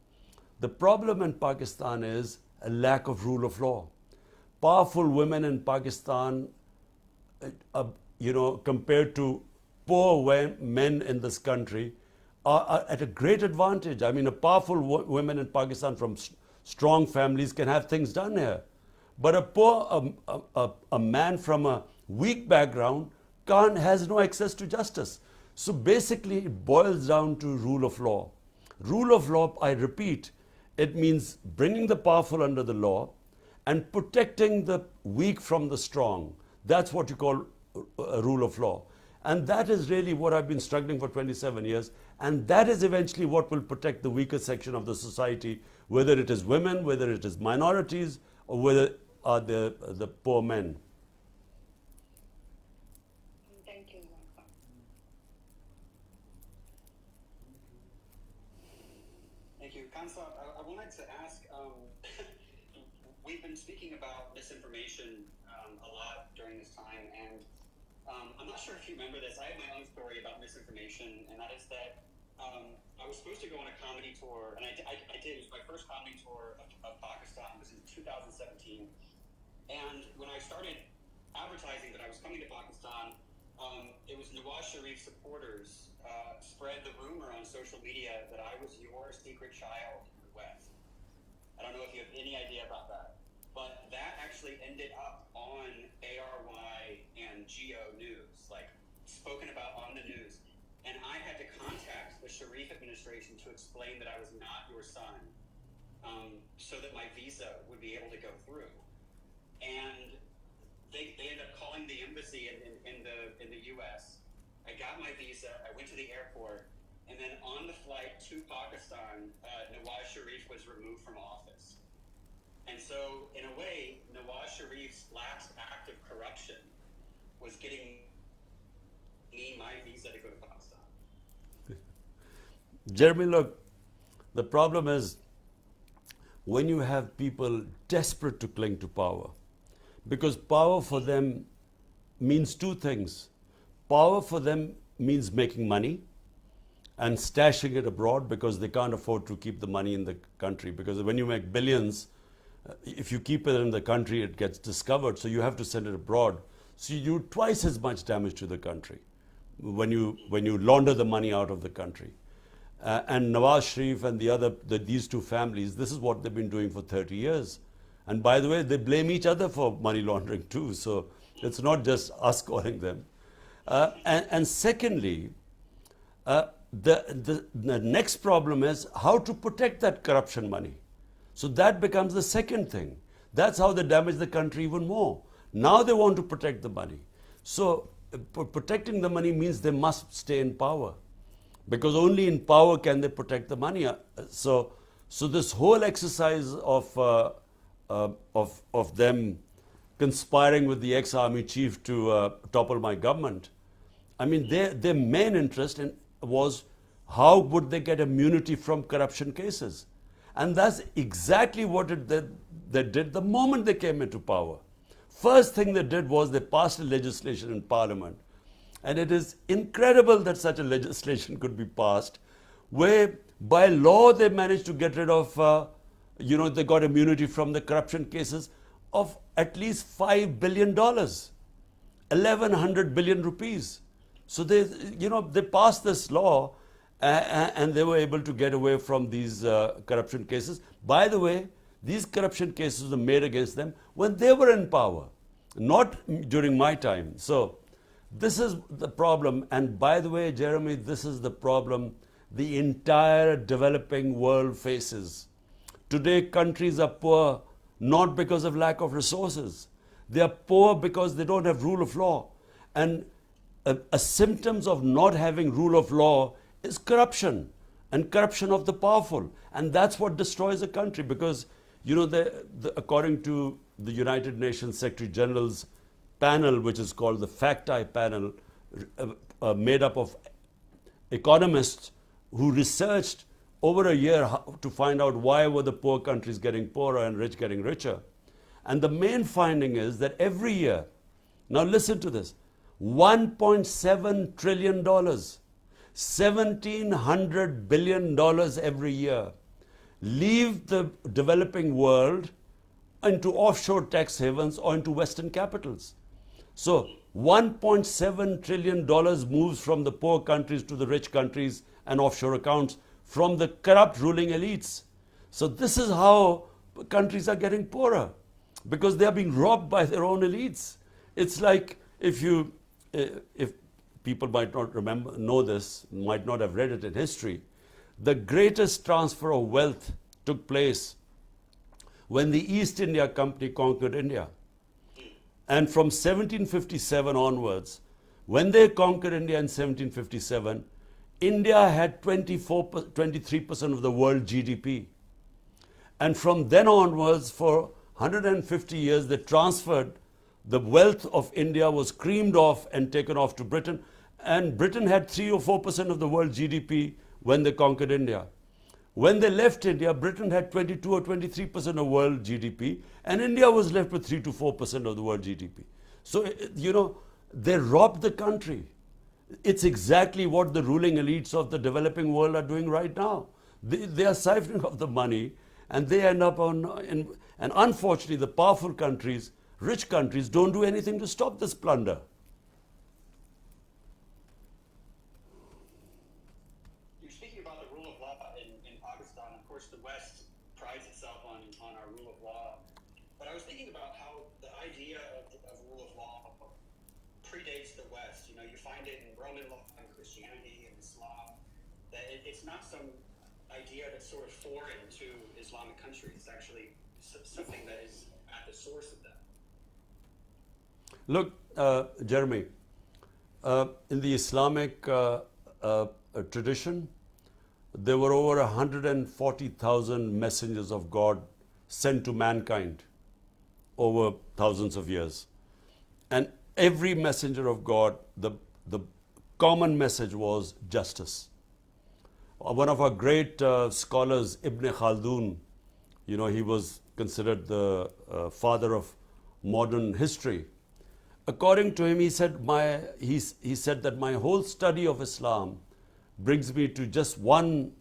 The problem in Pakistan is a lack of rule of law. Powerful women in Pakistan, compared to poor men in this country, are at a great advantage. I mean, a powerful women in Pakistan from strong families can have things done here. But a man from a weak background has no access to justice. So basically, it boils down to rule of law. Rule of law, I repeat, it means bringing the powerful under the law and protecting the weak from the strong. That's what you call a rule of law. And that is really what I've been struggling for 27 years. And that is eventually what will protect the weaker section of the society, whether it is women, whether it is minorities, or whether the poor men. Thank you, Imran Khan. Thank you. Kansab, I wanted to ask, we've been speaking about misinformation a lot during this time, and I'm not sure if you remember this. I have my own story about misinformation, and that is that I was supposed to go on a comedy tour, and I did. It was my first comedy tour of Pakistan. This was in 2017. And when I started advertising that I was coming to Pakistan, it was Nawaz Sharif supporters spread the rumor on social media that I was your secret child in the West. I don't know if you have any idea about that, but that actually ended up on ARY and Geo News, like spoken about on the news. And I had to contact the Sharif administration to explain that I was not your son, so that my visa would be able to go through. And they ended up calling the embassy in the U.S. I got my visa. I went to the airport, and then on the flight to Pakistan, Nawaz Sharif was removed from office. And so, in a way, Nawaz Sharif's last act of corruption was getting me my visa to go to Pakistan. Jeremy, look, the problem is when you have people desperate to cling to power, because power for them means two things. Power for them means making money and stashing it abroad because they can't afford to keep the money in the country. Because when you make billions, if you keep it in the country, it gets discovered, so you have to send it abroad. So you do twice as much damage to the country when you launder the money out of the country. And Nawaz Sharif and these two families, this is what they've been doing for 30 years. And by the way, they blame each other for money laundering too. So it's not just us calling them. And secondly, the next problem is how to protect that corruption money. So that becomes the second thing. That's how they damage the country even more. Now they want to protect the money. So protecting the money means they must stay in power, because only in power can they protect the money. So this whole exercise of them conspiring with the ex-army chief to topple my government, I mean, their main interest was how would they get immunity from corruption cases. And that's exactly what they did the moment they came into power. First thing they did was they passed a legislation in Parliament. And it is incredible that such a legislation could be passed, where by law they managed to get rid of, they got immunity from the corruption cases of at least $5 billion, 1,100 billion rupees. So they passed this law and they were able to get away from these corruption cases. By the way, these corruption cases were made against them when they were in power, not during my time. So this is the problem. And by the way, Jeremy, this is the problem the entire developing world faces. Today, countries are poor not because of lack of resources. They are poor because they don't have rule of law. And a symptoms of not having rule of law is corruption, and corruption of the powerful. And that's what destroys a country, because, according to the United Nations Secretary General's panel, which is called the FACTI panel, made up of economists who researched over a year to find out why were the poor countries getting poorer and rich getting richer. And the main finding is that every year, now listen to this, $1.7 trillion, $1,700 billion every year, leave the developing world into offshore tax havens or into Western capitals. So $1.7 trillion moves from the poor countries to the rich countries and offshore accounts from the corrupt ruling elites. So this is how countries are getting poorer, because they are being robbed by their own elites. It's like if people might not know this, might not have read it in history, the greatest transfer of wealth took place when the East India Company conquered India. And from 1757 onwards, when they conquered India in 1757, India had 23% of the world GDP. And from then onwards, for 150 years, they transferred the wealth of India, was creamed off and taken off to Britain. And Britain had 3 or 4% of the world GDP when they conquered India. When they left India, Britain had 22 or 23% of world GDP, and India was left with 3 to 4% of the world GDP. So, they robbed the country. It's exactly what the ruling elites of the developing world are doing right now. They are siphoning off the money, and they end up and unfortunately, the powerful countries, rich countries, don't do anything to stop this plunder. You're speaking about the rule of law in Pakistan. Of course, the West prides itself on our rule of law. But I was thinking about how the idea of rule of law predates the West. You find it in Roman law and Christianity and Islam. That it's not some idea that's sort of foreign to Islamic countries. It's actually something that is at the source of that. Look, Jeremy, in the Islamic tradition, there were over 140,000 messengers of God sent to mankind over thousands of years. And every messenger of God, the common message was justice. One of our great scholars, Ibn Khaldun, he was considered the father of modern history. According to him, he said that my whole study of Islam brings me to just one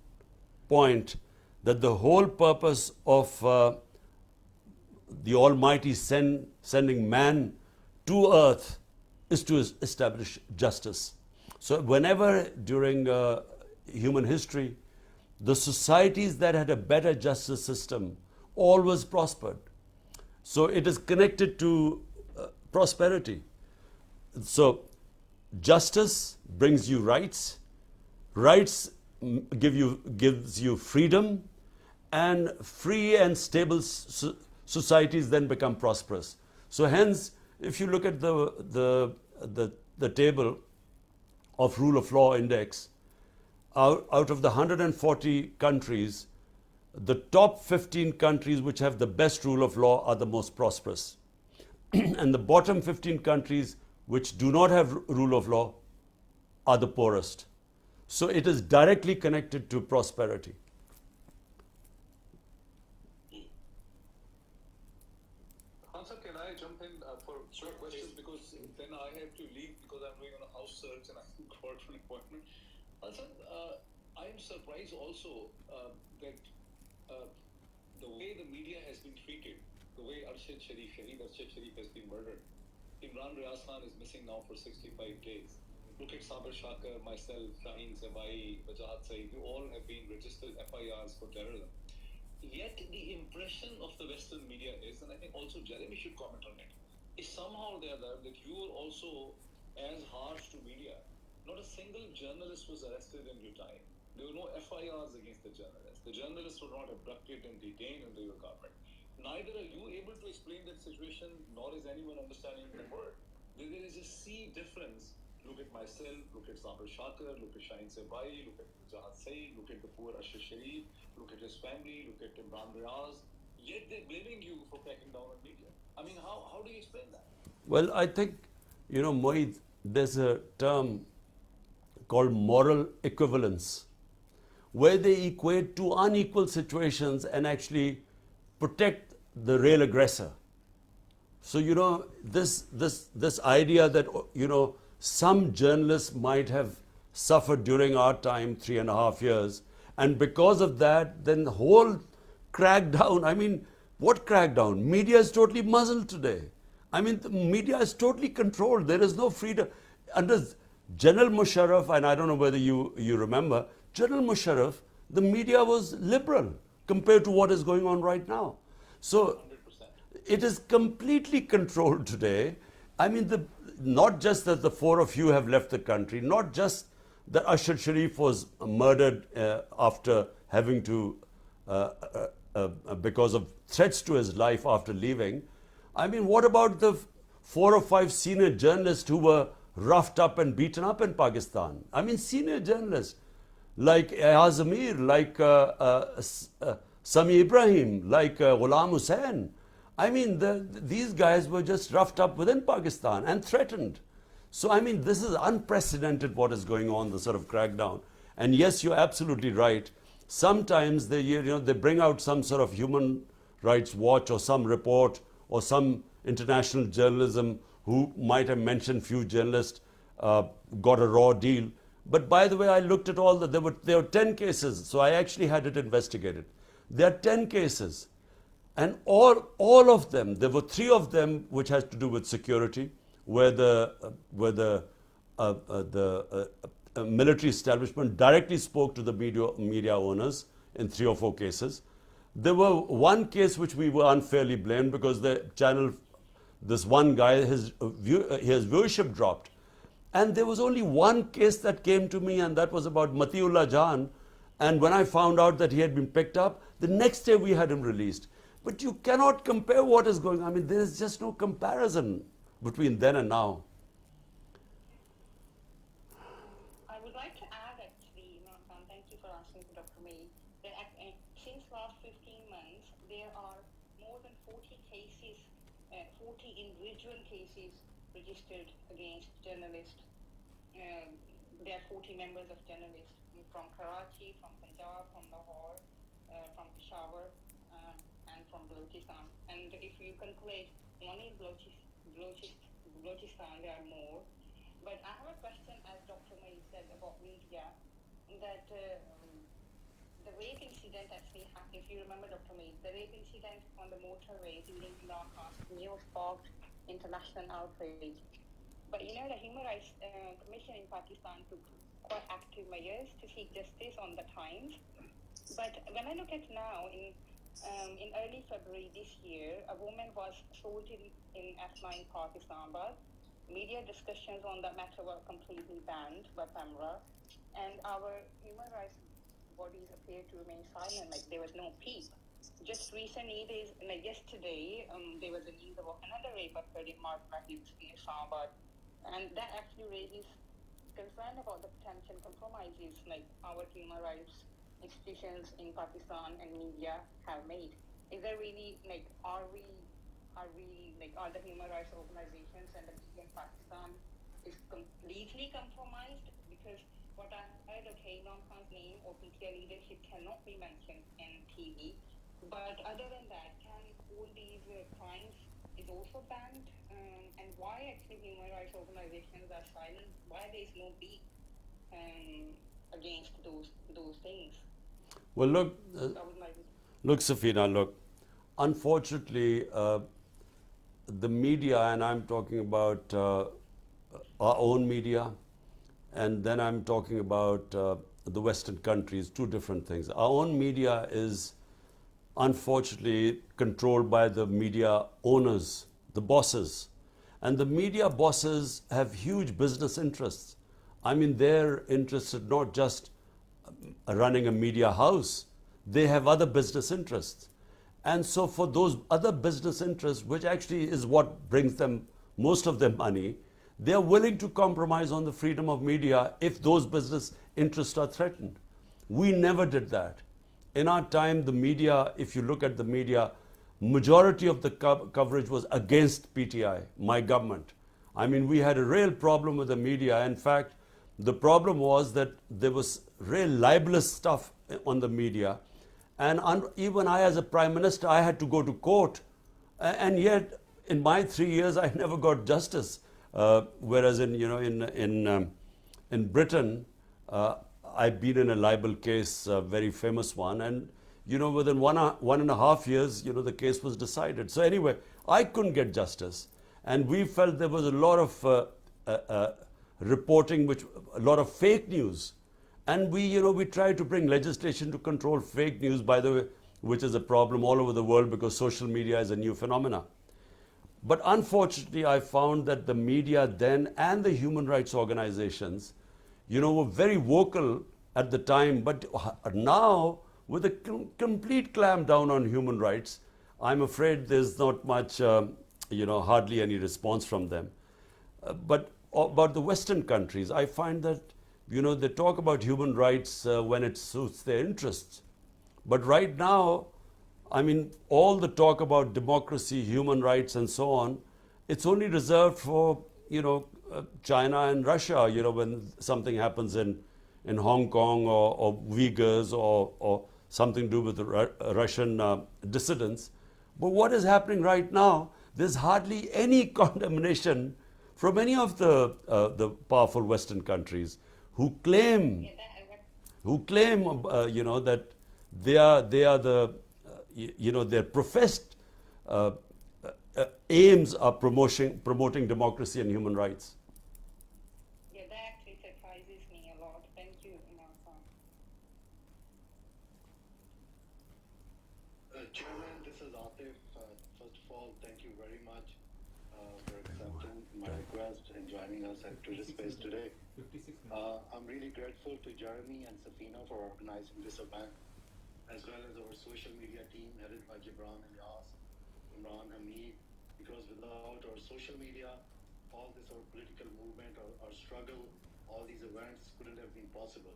point, that the whole purpose of the Almighty sending man to earth is to establish justice. So whenever during human history, the societies that had a better justice system always prospered. So it is connected to prosperity. So justice brings you rights. Rights gives you freedom, and free and stable societies then become prosperous. So hence, if you look at the table of rule of law index, out of the 140 countries, the top 15 countries which have the best rule of law are the most prosperous. And the bottom 15 countries which do not have rule of law are the poorest. So it is directly connected to prosperity. Hansa, can I jump in for short questions, because then I have to leave because I'm going on a house search and I've got an appointment. Hansa, I'm surprised also that the way the media has been treated, the way Shaheed Arshad Sharif has been murdered. Imran Khan is missing now for 65 days. Look at Sabir Shakar, myself, Shaheen Sabai, Wajahat Saeed, you all have been registered FIRs for terrorism. Yet the impression of the Western media is, and I think also Jeremy should comment on it, is somehow or the other that you were also as harsh to media. Not a single journalist was arrested in your time. There were no FIRs against the journalists. The journalists were not abducted and detained under your government. Neither are you able to explain that situation, nor is anyone understanding the word. There is a sea difference. Look at myself, look at Sabir Shakar, look at Shaheen Sabai, look at Wajahat Saeed, look at the poor Arshad Sharif, look at his family, look at Imran Riaz. Yet they're blaming you for cracking down on media. I mean, how do you explain that? Well, I think, Moeed, there's a term called moral equivalence, where they equate two unequal situations and actually protect the real aggressor. So, this idea that, some journalists might have suffered during our time, 3.5 years, and because of that, then the whole crackdown, I mean, what crackdown? Media is totally muzzled today. I mean, the media is totally controlled. There is no freedom. Under General Musharraf, and I don't know whether you remember, General Musharraf, the media was liberal compared to what is going on right now. So 100%. it is completely controlled today. I mean, not just that the four of you have left the country, not just that Ashar Sharif was murdered after having to, because of threats to his life after leaving. I mean, what about the 4 or 5 senior journalists who were roughed up and beaten up in Pakistan? I mean, senior journalists like Azamir, like Sami Ibrahim, like Ghulam Hussain. I mean, these guys were just roughed up within Pakistan and threatened. So, I mean, this is unprecedented what is going on, the sort of crackdown. And yes, you're absolutely right. Sometimes they bring out some sort of human rights watch or some report or some international journalism who might have mentioned few journalists got a raw deal. But by the way, I looked at all there were 10 cases, so I actually had it investigated. There are 10 cases. And all of them, there were 3 of them which has to do with security, where the military establishment directly spoke to the media owners in 3 or 4 cases. There were one case which we were unfairly blamed because the channel, this one guy, his viewership dropped. And there was only one case that came to me, and that was about Matiullah Jan. And when I found out that he had been picked up, the next day we had him released. But you cannot compare what is going on. I mean, there is just no comparison between then and now. I would like to add actually, Imran, thank you for answering to Dr. May, that since last 15 months, there are more than 40 cases, 40 individual cases registered against journalists. There are 40 members of journalists from Karachi, from Punjab, from Lahore, from Peshawar, and from Balochistan. And if you calculate only in Balochistan, there are more. But I have a question, as Dr. May said about media, that the rape incident actually happened. If you remember, Dr. May, the rape incident on the motorway during Imran Khan's news sparked international outrage. But you know, the Human Rights Commission in Pakistan took quite active measures to seek justice on the times. But when I look at now, in early February this year, a woman was assaulted in F9 Pakistan, but media discussions on that matter were completely banned by PAMRA, and our human rights bodies appear to remain silent, like there was no peep. Just recently, yesterday, there was a news about another rape occurred in Mark Mahib's in Islamabad, and that actually raises concern about the potential compromises like our human rights institutions in Pakistan and media have made. Is there really are the human rights organizations and the media in Pakistan is completely compromised? Because what I heard, okay, Imran Khan's name or PTI leadership cannot be mentioned in TV, but other than that, can all these crimes is also banned? And why actually human rights organizations are silent? Why there is no beat against those things? Well, look, Safina, look. Unfortunately, the media, and I'm talking about our own media, and then I'm talking about the Western countries, 2 different things. Our own media is unfortunately controlled by the media owners, the bosses. And the media bosses have huge business interests. I mean, they're interested not just running a media house, they have other business interests. And so for those other business interests, which actually is what brings them most of their money, they are willing to compromise on the freedom of media if those business interests are threatened. We never did that. In our time, the media, if you look at the media, majority of the coverage was against PTI, my government. I mean, we had a real problem with the media. In fact, the problem was that there was real libelous stuff on the media. And even I, as a Prime Minister, I had to go to court. And yet, in my 3 years, I never got justice. Whereas in Britain, I've been in a libel case, a very famous one, and within 1.5 years, the case was decided. So anyway, I couldn't get justice, and we felt there was a lot of reporting, a lot of fake news, and we tried to bring legislation to control fake news, by the way, which is a problem all over the world because social media is a new phenomena. But unfortunately, I found that the media then and the human rights organizations, were very vocal at the time, but now with a complete clampdown on human rights, I'm afraid there's not much, hardly any response from them. But about the Western countries, I find that, they talk about human rights when it suits their interests. But right now, I mean, all the talk about democracy, human rights, and so on, it's only reserved for, China and Russia, when something happens in Hong Kong or Uyghurs or something to do with the Russian dissidents. But what is happening right now, there's hardly any condemnation from any of the powerful Western countries who claim, that they are the, their professed aims are promoting democracy and human rights. Yeah, that actually surprises me a lot. Thank you, Imran Khan. Chairman, this is Atif. First of all, thank you very much for accepting my request and joining us at Twitter Space today. I'm really grateful to Jeremy and Safina for organizing this event, as well as our social media team headed by Gibran Ilyas, Imran Hamid, because without our social media, all this, our political movement, our struggle, all these events couldn't have been possible.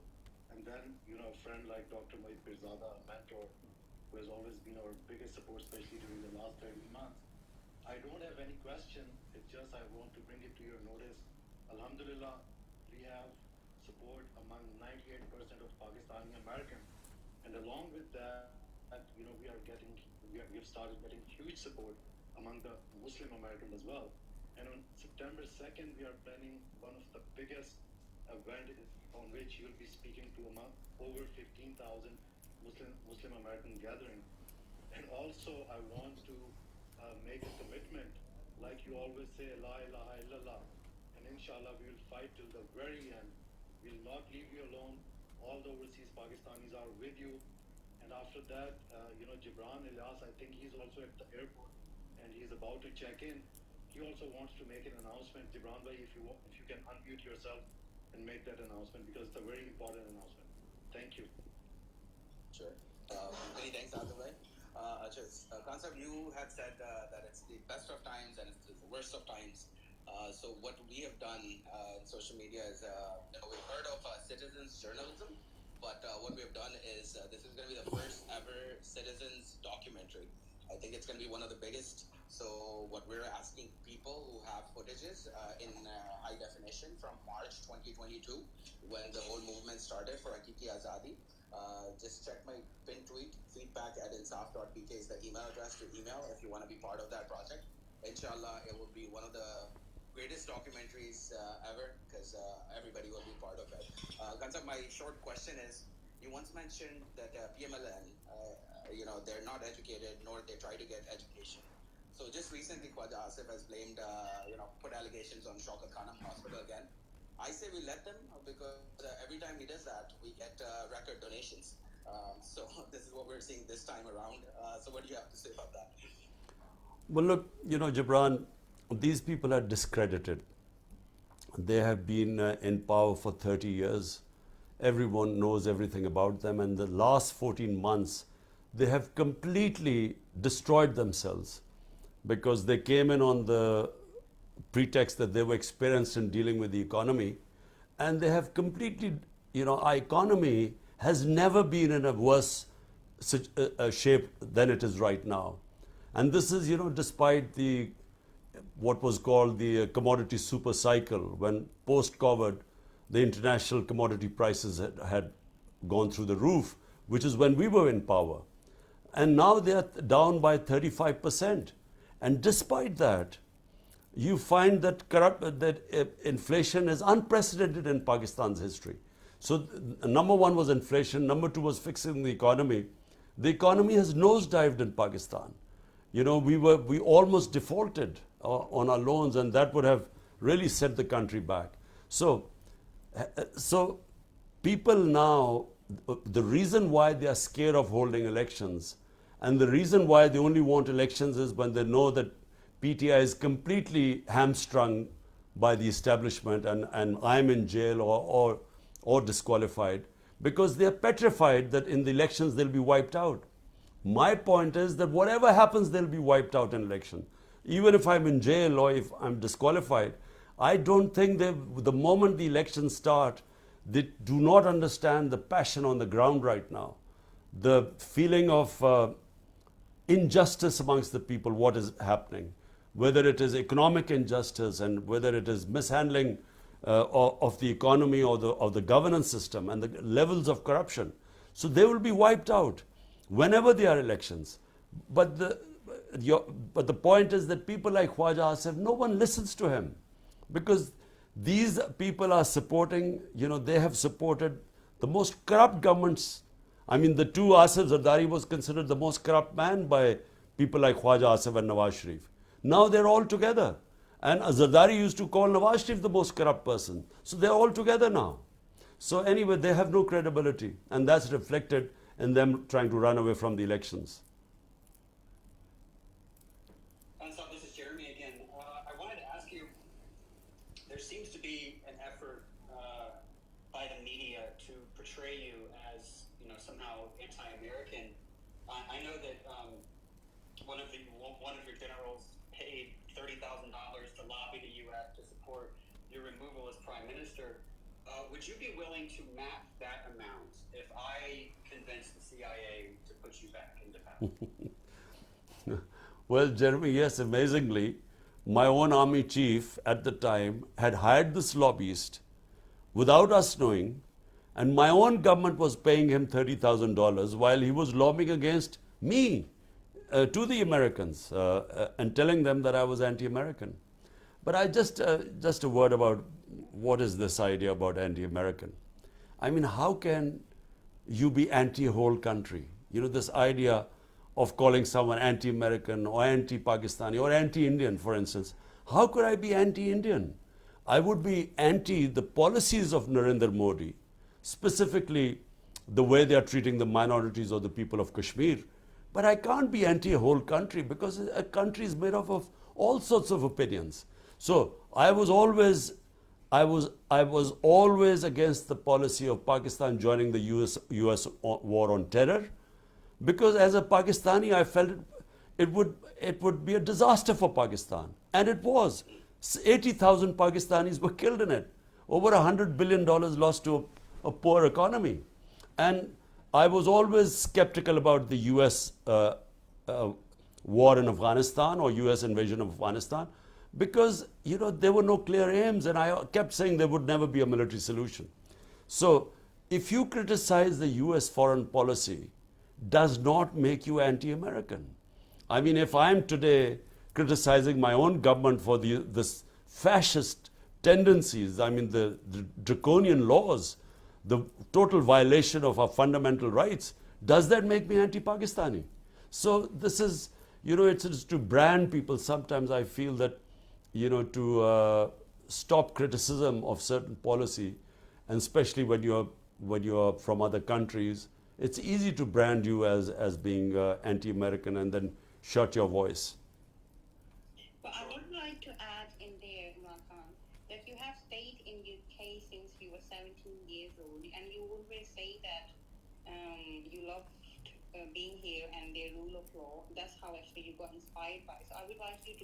And then, a friend like Dr. Mohit Pirzada, a mentor, who has always been our biggest support, especially during the last 30 months. I don't have any question, it's just I want to bring it to your notice. Alhamdulillah, we have support among 98% of Pakistani Americans. And along with that, we've started getting huge support among the Muslim Americans as well. And on September 2nd, we are planning one of the biggest events on which you'll be speaking to among over 15,000 Muslim American gathering. And also, I want to make a commitment, like you always say, La ilaha illallah. And inshallah, we will fight till the very end. We'll not leave you alone. All the overseas Pakistanis are with you. And after that, Gibran Ilyas, I think he's also at the airport and he's about to check in. He also wants to make an announcement. Gibran bhai, if you can unmute yourself and make that announcement, because it's a very important announcement. Thank you. Sure. Many thanks, Adawai. Concept, you had said that it's the best of times and it's the worst of times. So what we have done in social media is, we've heard of citizens journalism, but what we have done is this is going to be the first ever citizens documentary. I think it's going to be one of the biggest. So what we're asking people who have footages in high definition from March 2022, when the whole movement started for Hakiki Azadi, just check my pinned tweet. Feedback@insaf.pk is the email address to email if you want to be part of that project. Inshallah, it will be one of the greatest documentaries ever, because everybody will be part of it. Kansab, my short question is, you once mentioned that PMLN, they're not educated, nor they try to get education. So just recently, Khwaja Asif has blamed, put allegations on Shaukat Khanum Hospital again. I say we let them, because every time he does that, we get record donations. So this is what we're seeing this time around. So what do you have to say about that? Well, look, Gibran, these people are discredited. They have been in power for 30 years. Everyone knows everything about them. And the last 14 months, they have completely destroyed themselves, because they came in on the pretext that they were experienced in dealing with the economy. And they have completely, our economy has never been in a worse shape than it is right now. And this is, despite what was called the commodity super cycle, when post-COVID, the international commodity prices had gone through the roof, which is when we were in power. And now they are down by 35%. And despite that, you find that inflation is unprecedented in Pakistan's history. So number one was inflation, number two was fixing the economy. The economy has nosedived in Pakistan. You know, we almost defaulted on our loans, and that would have really set the country back. So people now, the reason why they are scared of holding elections, and the reason why they only want elections is when they know that PTI is completely hamstrung by the establishment, and I'm in jail or disqualified, because they're petrified that in the elections they'll be wiped out. My point is that whatever happens, they'll be wiped out in election. Even if I'm in jail or if I'm disqualified, I don't think the moment the elections start, they do not understand the passion on the ground right now. The feeling of injustice amongst the people, what is happening, whether it is economic injustice and whether it is mishandling of the economy or the governance system and the levels of corruption. So they will be wiped out whenever there are elections. But the point is that people like Khwaja Asif, no one listens to him, because these people are supporting, you know, they have supported the most corrupt governments. I mean, the two, Asif Zardari was considered the most corrupt man by people like Khwaja Asif and Nawaz Sharif. Now they're all together. And Zardari used to call Nawaz Sharif the most corrupt person. So they're all together now. So anyway, they have no credibility. And that's reflected in them trying to run away from the elections. So this is Jeremy again. I wanted to ask you, there seems to be an effort by the media to portray you as, you know, somehow anti-American. I know that one of your generals paid $30,000 to lobby the U.S. to support your removal as prime minister. Would you be willing to map that amount if I convince the CIA to put you back into power? Well, Jeremy, yes, amazingly, my own army chief at the time had hired this lobbyist without us knowing, and my own government was paying him $30,000 while he was lobbying against me to the Americans and telling them that I was anti-American. But I just a word about what is this idea about anti-American. I mean, how can you be anti-whole country? You know, this idea of calling someone anti-American or anti-Pakistani or anti-Indian, for instance. How could I be anti-Indian? I would be anti the policies of Narendra Modi, specifically the way they are treating the minorities or the people of Kashmir. But I can't be anti-whole country, because a country is made up of all sorts of opinions. So I was always against the policy of Pakistan joining the US war on terror, because as a Pakistani I felt it would be a disaster for Pakistan, and it was. 80,000 Pakistanis were killed in it. Over $100 billion lost to a poor economy. And I was always skeptical about the US war in Afghanistan or US invasion of Afghanistan, because, you know, there were no clear aims, and I kept saying there would never be a military solution. So if you criticize the US foreign policy, does not make you anti-American. I mean, if I'm today criticizing my own government for this fascist tendencies, I mean the draconian laws, the total violation of our fundamental rights, does that make me anti-Pakistani? So this is, you know, it's to brand people. Sometimes I feel that, you know, to stop criticism of certain policy, and especially when you're from other countries, it's easy to brand you as being anti-American and then shut your voice. But I would like to add in there, Imran, that you have stayed in UK since you were 17 years old, and you always say that you loved being here and the rule of law. That's how actually you got inspired by. So I would like you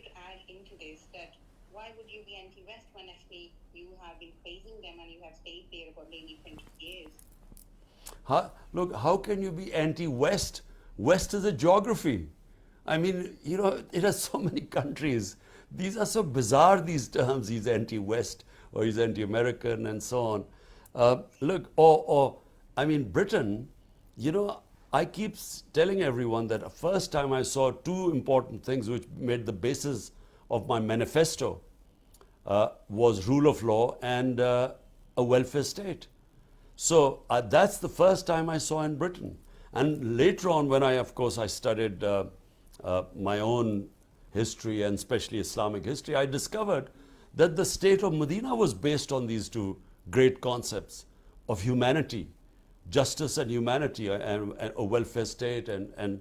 to add into this that why would you be anti-West when actually you have been praising them and you have stayed there for nearly 20 years? Look, how can you be anti-West? West is a geography. I mean, you know, it has so many countries. These are so bizarre, these terms. He's anti-West or he's anti-American and so on. Look, I mean, Britain, you know, I keep telling everyone that the first time I saw two important things which made the basis of my manifesto was rule of law and a welfare state. So that's the first time I saw in Britain. And later on, when of course, I studied my own history and especially Islamic history, I discovered that the state of Medina was based on these two great concepts of humanity, justice and humanity, and a welfare state, and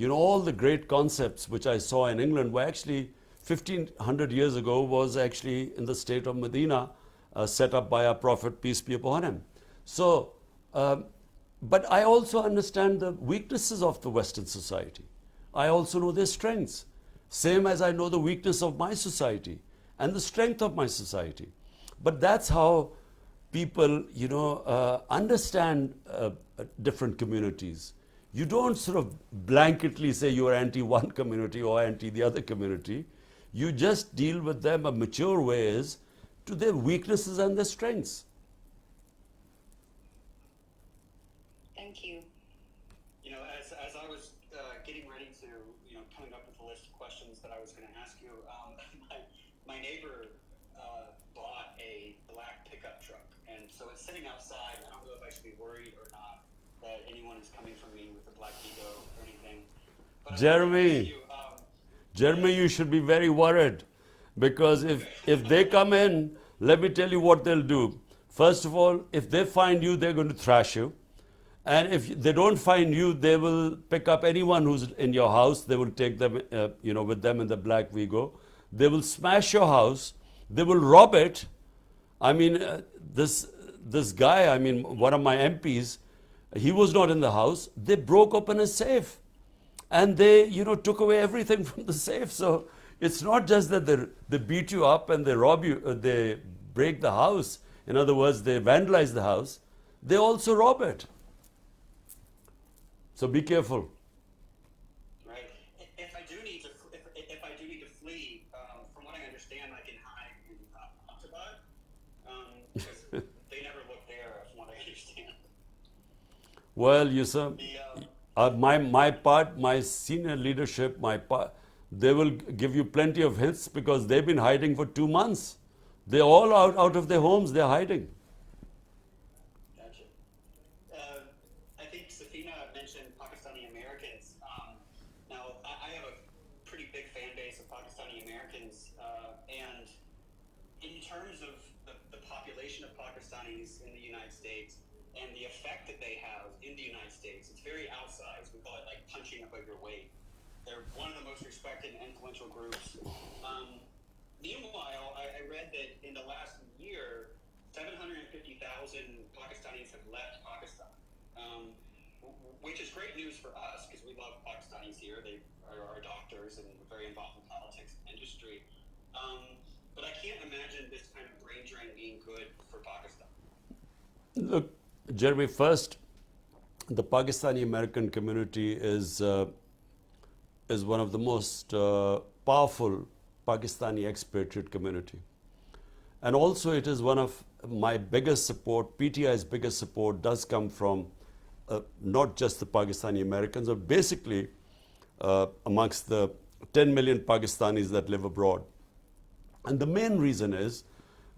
all the great concepts which I saw in England were actually 1500 years ago was actually in the state of Medina, set up by our Prophet, peace be upon him. So, but I also understand the weaknesses of the Western society. I also know their strengths, same as I know the weakness of my society and the strength of my society. But that's how people, understand different communities. You don't sort of blanketly say you are anti one community or anti the other community. You just deal with them a mature ways to their weaknesses and their strengths. Thank you. As I was getting ready to, coming up with a list of questions that I was going to ask you, my neighbor bought a black pickup truck, and so it's sitting outside. I don't know if I should be worried or not that anyone is coming for me with a black ego or anything. But Jeremy, you should be very worried, because if they come in, let me tell you what they'll do. First of all, if they find you, they're going to thrash you. And if they don't find you, they will pick up anyone who's in your house. They will take them, with them in the black Vigo. They will smash your house. They will rob it. I mean, this guy, one of my MPs, he was not in the house. They broke open his safe, and they, took away everything from the safe. So it's not just that they beat you up and they rob you, they break the house. In other words, they vandalize the house. They also rob it. So be careful. Right. If I do need to flee, from what I understand, I can hide in Atabad, because they never look there, from what I understand. Well, my senior leadership, they will give you plenty of hints, because they've been hiding for 2 months. They're all out of their homes. They're hiding. Gotcha. I think Safina mentioned Pakistani Americans. Now, I have a pretty big fan base of Pakistani Americans, and in terms of the population of Pakistanis in the United States and the effect that they have in the United States, it's very outsized. We call it like punching above your weight. They're one of the most respected and influential groups. Meanwhile, I read that in the last year, 750,000 Pakistanis have left Pakistan, which is great news for us because we love Pakistanis here. They are our doctors and we're very involved in politics and industry. But I can't imagine this kind of brain drain being good for Pakistan. Look, Jeremy, first, the Pakistani American community is one of the most powerful Pakistani expatriate community. And also it is one of my biggest support, PTI's biggest support does come from not just the Pakistani Americans, but basically amongst the 10 million Pakistanis that live abroad. And the main reason is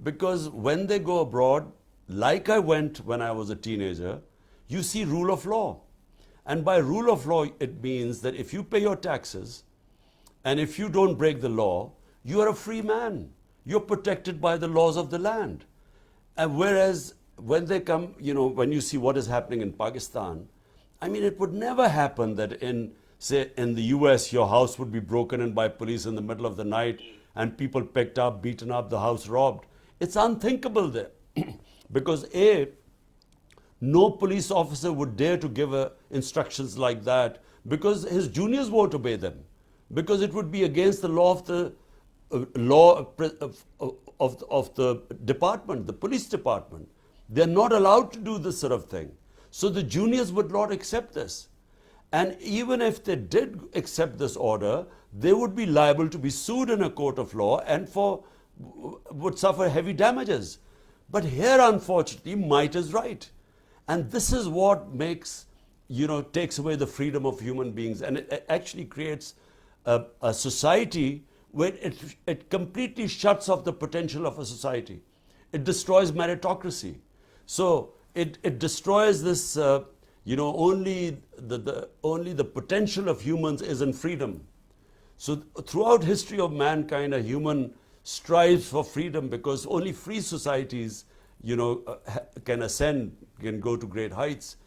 because when they go abroad, like I went when I was a teenager, you see rule of law. And by rule of law, it means that if you pay your taxes and if you don't break the law, you are a free man. You're protected by the laws of the land. And whereas when they come, when you see what is happening in Pakistan, it would never happen that in the US, your house would be broken in by police in the middle of the night and people picked up, beaten up, the house robbed. It's unthinkable there. Because no police officer would dare to give instructions like that, because his juniors won't obey them, because it would be against the law of the department, the police department. They're not allowed to do this sort of thing. So the juniors would not accept this. And even if they did accept this order, they would be liable to be sued in a court of law and would suffer heavy damages. But here, unfortunately, might is right. And this is what makes takes away the freedom of human beings, and it actually creates a society where it completely shuts off the potential of a society. It destroys meritocracy. So it destroys this, only the potential of humans is in freedom. So throughout history of mankind, a human strives for freedom because only free societies, can ascend, can go to great heights.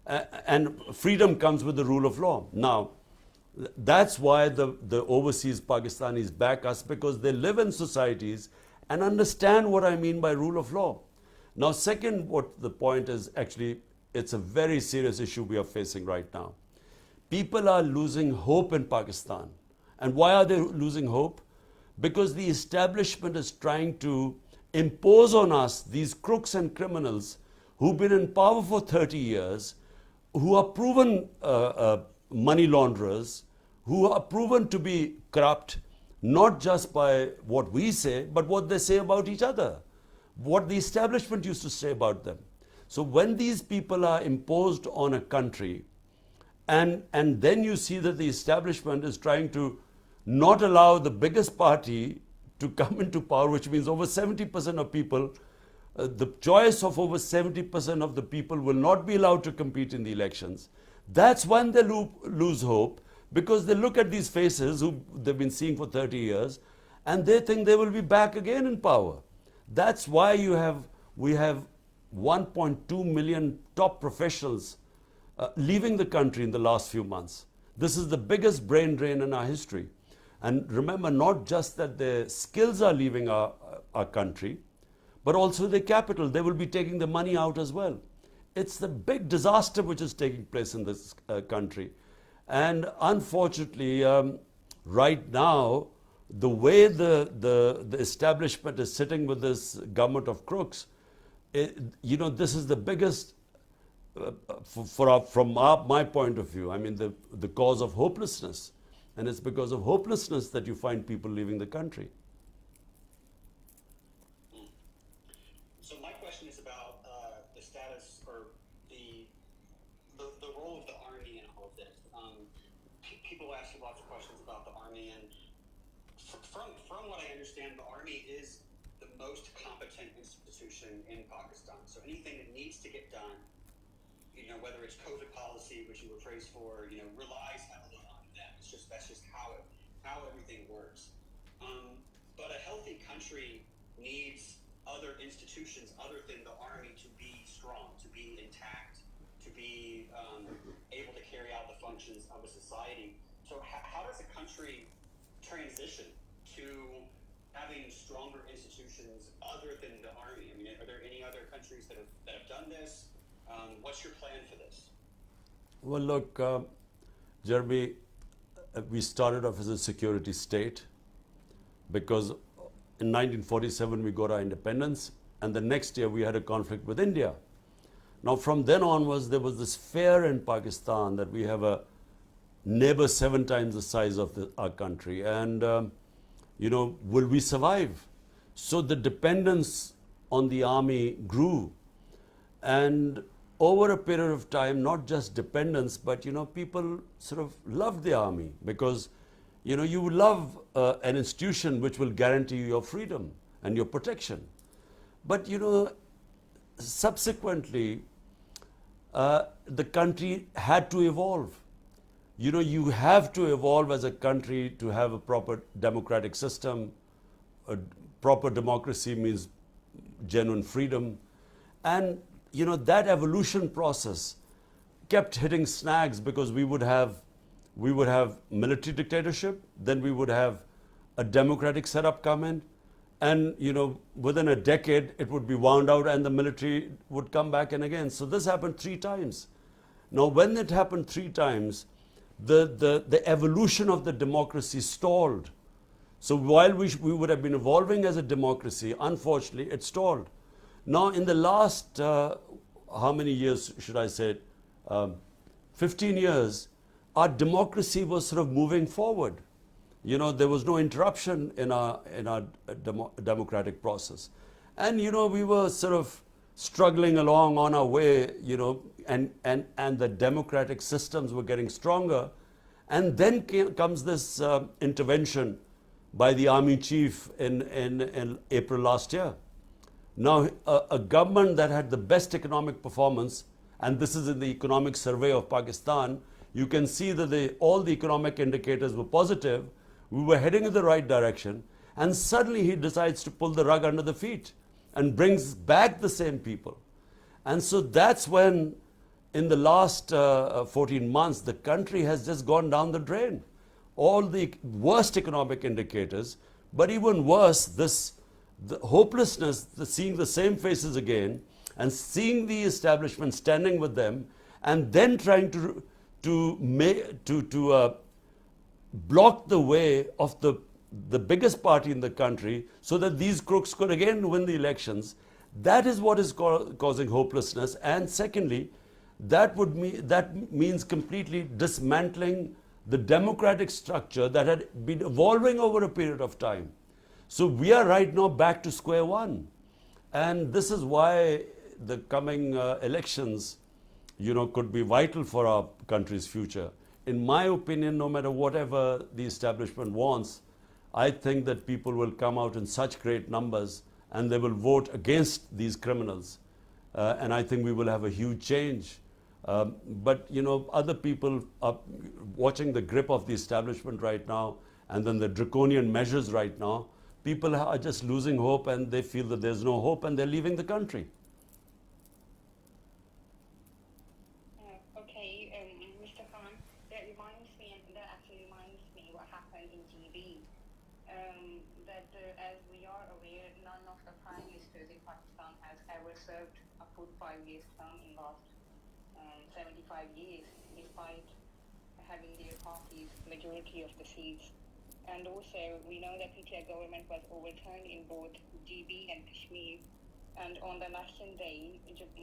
And freedom comes with the rule of law. Now, that's why the overseas Pakistanis back us, because they live in societies and understand what I mean by rule of law. Now, second, what the point is, actually, it's a very serious issue we are facing right now. People are losing hope in Pakistan. And why are they losing hope? Because the establishment is trying to impose on us these crooks and criminals who've been in power for 30 years, who are proven money launderers, who are proven to be corrupt, not just by what we say, but what they say about each other, what the establishment used to say about them. So when these people are imposed on a country, and then you see that the establishment is trying to not allow the biggest party to come into power, which means over 70% of people, the choice of over 70% of the people will not be allowed to compete in the elections. That's when they lose hope, because they look at these faces who they've been seeing for 30 years and they think they will be back again in power. That's why we have 1.2 million top professionals leaving the country in the last few months. This is the biggest brain drain in our history. And remember, not just that their skills are leaving our country, but also their capital. They will be taking the money out as well. It's the big disaster which is taking place in this country. And unfortunately, right now, the way the establishment is sitting with this government of crooks, this is the biggest, from my point of view, I mean, the cause of hopelessness. And it's because of hopelessness that you find people leaving the country. So my question is about the status or the role of the Army in all of this. People ask you lots of questions about the Army, and from what I understand, the Army is the most competent institution in Pakistan. So anything that needs to get done, whether it's COVID policy, which you were praised for, relies heavily on them. That's just how everything works. But a healthy country needs other institutions other than the Army to be strong, to be intact, to be able to carry out the functions of a society. So how does a country transition to having stronger institutions other than the Army? I mean, are there any other countries that have done this? What's your plan for this? Well, look, Jeremy, we started off as a security state because in 1947 we got our independence, and the next year we had a conflict with India. Now from then onwards there was this fear in Pakistan that we have a neighbor 7 times the size of our country, and will we survive? So the dependence on the army grew, and over a period of time, not just dependence, but people sort of loved the army because you love an institution which will guarantee you your freedom and your protection. But subsequently the country had to evolve. You have to evolve as a country to have a proper democratic system. A proper democracy means genuine freedom, and that evolution process kept hitting snags because we would have military dictatorship, then we would have a democratic setup come in, and within a decade it would be wound out and the military would come back in again. So this happened 3 times. Now when it happened 3 times, the evolution of the democracy stalled. So while we would have been evolving as a democracy, unfortunately it stalled. Now in the last, how many years should I say, 15 years, our democracy was sort of moving forward. There was no interruption in our democratic process. And we were sort of struggling along on our way, and the democratic systems were getting stronger. And then comes this intervention by the army chief in April last year. Now, a government that had the best economic performance, and this is in the economic survey of Pakistan, you can see that all the economic indicators were positive. We were heading in the right direction, and suddenly he decides to pull the rug under the feet and brings back the same people. And so that's when, in the last 14 months, the country has just gone down the drain. All the worst economic indicators, but even worse, the hopelessness, seeing the same faces again, and seeing the establishment standing with them, and then trying to block the way of the biggest party in the country, so that these crooks could again win the elections. That is what is causing hopelessness. And secondly, that means completely dismantling the democratic structure that had been evolving over a period of time. So we are right now back to square one. And this is why the coming elections, could be vital for our country's future. In my opinion, no matter whatever the establishment wants, I think that people will come out in such great numbers and they will vote against these criminals. And I think we will have a huge change. But other people are watching the grip of the establishment right now, and then the draconian measures right now. People are just losing hope, and they feel that there's no hope, and they're leaving the country. Okay, Mr. Khan, that actually reminds me what happened in GB. As we are aware, none of the prime ministers in Pakistan has ever served a full 5-year term in last 75 years, despite having their party's majority of the seats. And also, we know that PTI government was overturned in both GB and Kashmir. And on the election day,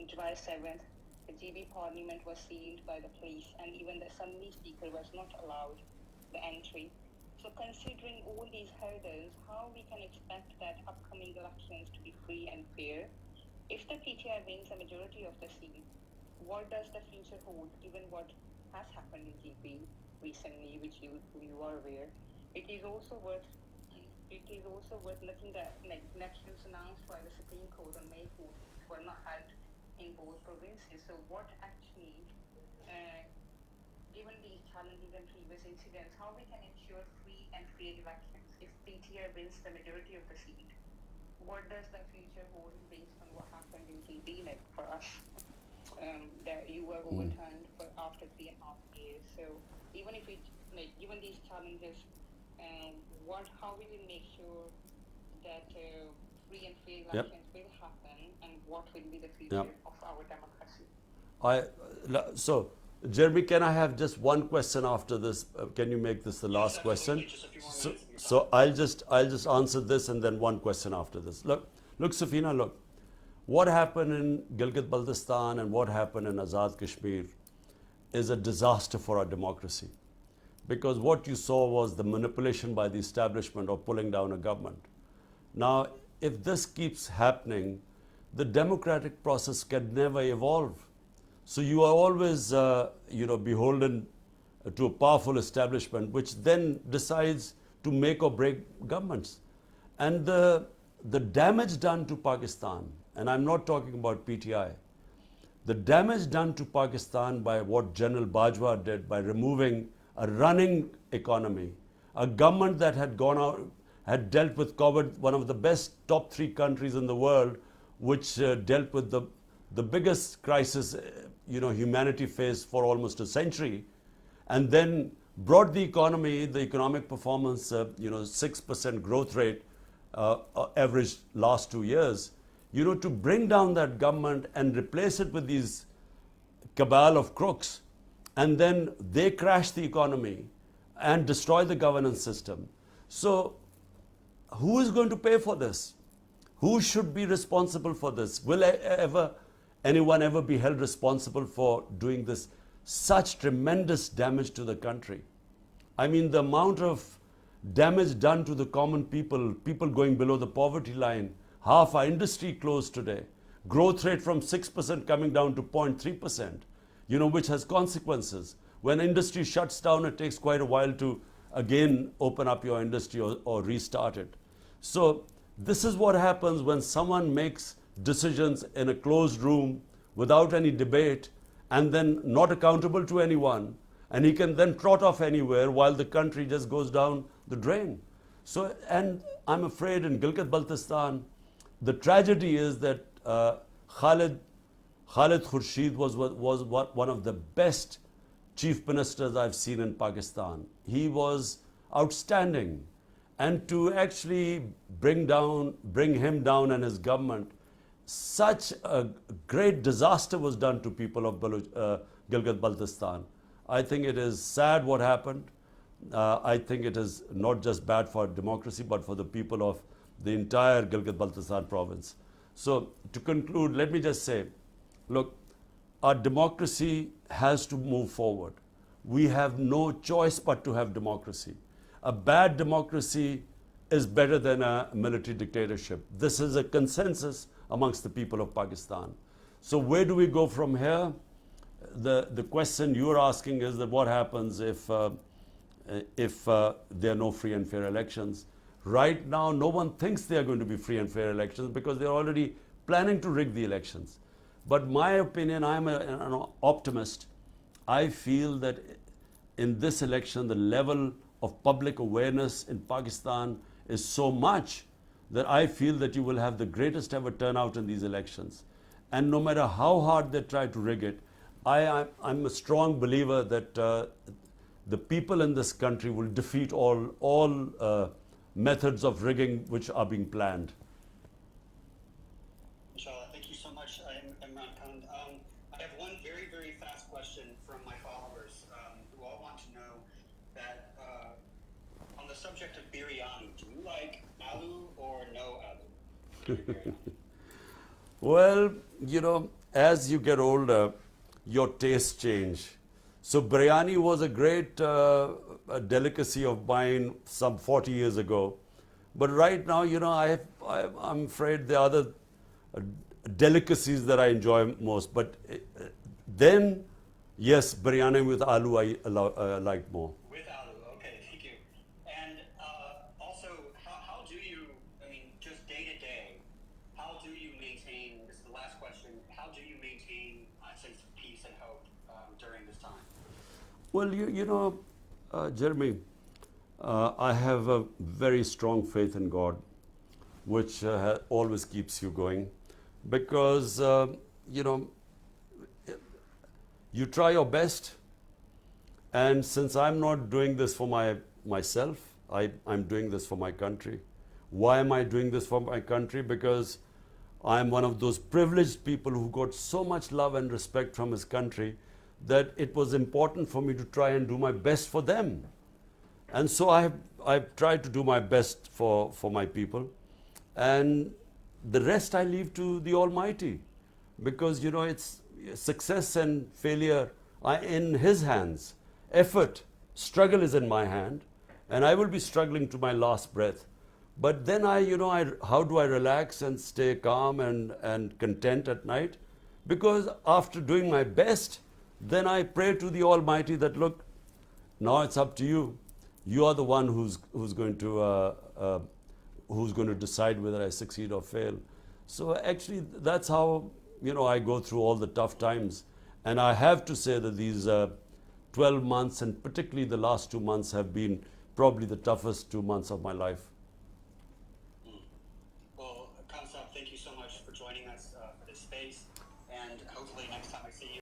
July 7th, the GB parliament was sealed by the police, and even the assembly speaker was not allowed the entry. So considering all these hurdles, how we can expect that upcoming elections to be free and fair? If the PTI wins a majority of the seats, what does the future hold, given what has happened in GB recently, which you are aware? It is also worth looking at elections announced by the Supreme Court on May 4th were not held in both provinces. So what actually, given these challenges and previous incidents, how we can ensure free and fair elections if PTI wins the majority of the seat? What does the future hold based on what happened in GB for us? That you were overturned after 3.5 years. So even if given these challenges, how will we make sure that free and fair elections will happen, and what will be the future of our democracy? So, Jeremy, can I have just one question after this? Can you make this the last question? So I'll just answer this, and then one question after this. Look, Safina, look. What happened in Gilgit-Baltistan and what happened in Azad Kashmir is a disaster for our democracy. Because what you saw was the manipulation by the establishment of pulling down a government. Now, if this keeps happening, the democratic process can never evolve. So you are always, beholden to a powerful establishment, which then decides to make or break governments. And the damage done to Pakistan, and I'm not talking about PTI, the damage done to Pakistan by what General Bajwa did by removing a running economy, a government that had gone out, had dealt with COVID, one of the best top 3 countries in the world, which dealt with the biggest crisis, humanity faced for almost a century, and then brought the economy, the economic performance, 6% growth rate, average last 2 years, to bring down that government and replace it with these cabal of crooks, and then they crash the economy and destroy the governance system. So who is going to pay for this? Who should be responsible for this? Will anyone ever be held responsible for doing this such tremendous damage to the country? I mean, the amount of damage done to the common people going below the poverty line, half our industry closed today, growth rate from 6% coming down to 0.3%. which has consequences. When industry shuts down, it takes quite a while to again open up your industry or restart it. So this is what happens when someone makes decisions in a closed room without any debate and then not accountable to anyone, and he can then trot off anywhere while the country just goes down the drain. So, and I'm afraid in Gilgit-Baltistan, the tragedy is that Khalid Khurshid was one of the best chief ministers I've seen in Pakistan. He was outstanding. And to actually bring him down and his government, such a great disaster was done to people of Gilgit-Baltistan. I think it is sad what happened. I think it is not just bad for democracy, but for the people of the entire Gilgit-Baltistan province. So to conclude, let me just say, look, our democracy has to move forward. We have no choice but to have democracy. A bad democracy is better than a military dictatorship. This is a consensus amongst the people of Pakistan. So where do we go from here? The question you're asking is that what happens if there are no free and fair elections? Right now, no one thinks there are going to be free and fair elections because they're already planning to rig the elections. But my opinion, I'm an optimist. I feel that in this election, the level of public awareness in Pakistan is so much that I feel that you will have the greatest ever turnout in these elections. And no matter how hard they try to rig it, I'm a strong believer that the people in this country will defeat all methods of rigging which are being planned. Inshallah, thank you so much, Imran Khan. I have one very, very fast question from my followers who all want to know that on the subject of biryani, do you like aloo or no aloo? Well, as you get older, your tastes change. So biryani was a great delicacy of mine some 40 years ago. But right now, I'm afraid there are other delicacies that I enjoy most. But then, yes, biryani with aloo I like more. With aloo, okay, thank you. And also, how do you, just day to day, how do you maintain, this is the last question, how do you maintain a sense of peace and hope during this time? Well, Jeremy, I have a very strong faith in God, which always keeps you going, because, you try your best, and since I'm not doing this for myself, I'm doing this for my country. Why am I doing this for my country? Because I'm one of those privileged people who got so much love and respect from his country that it was important for me to try and do my best for them. And so I've tried to do my best for my people. And the rest I leave to the Almighty. Because, it's success and failure are in His hands. Effort, struggle is in my hand. And I will be struggling to my last breath. But then how do I relax and stay calm and content at night? Because after doing my best, then I pray to the Almighty that, look, now it's up to you. You are the one who's going to decide whether I succeed or fail. So actually, that's how I go through all the tough times. And I have to say that these 12 months, and particularly the last 2 months, have been probably the toughest 2 months of my life. Well, Khan Saab, thank you so much for joining us for this space, and hopefully next time I see you.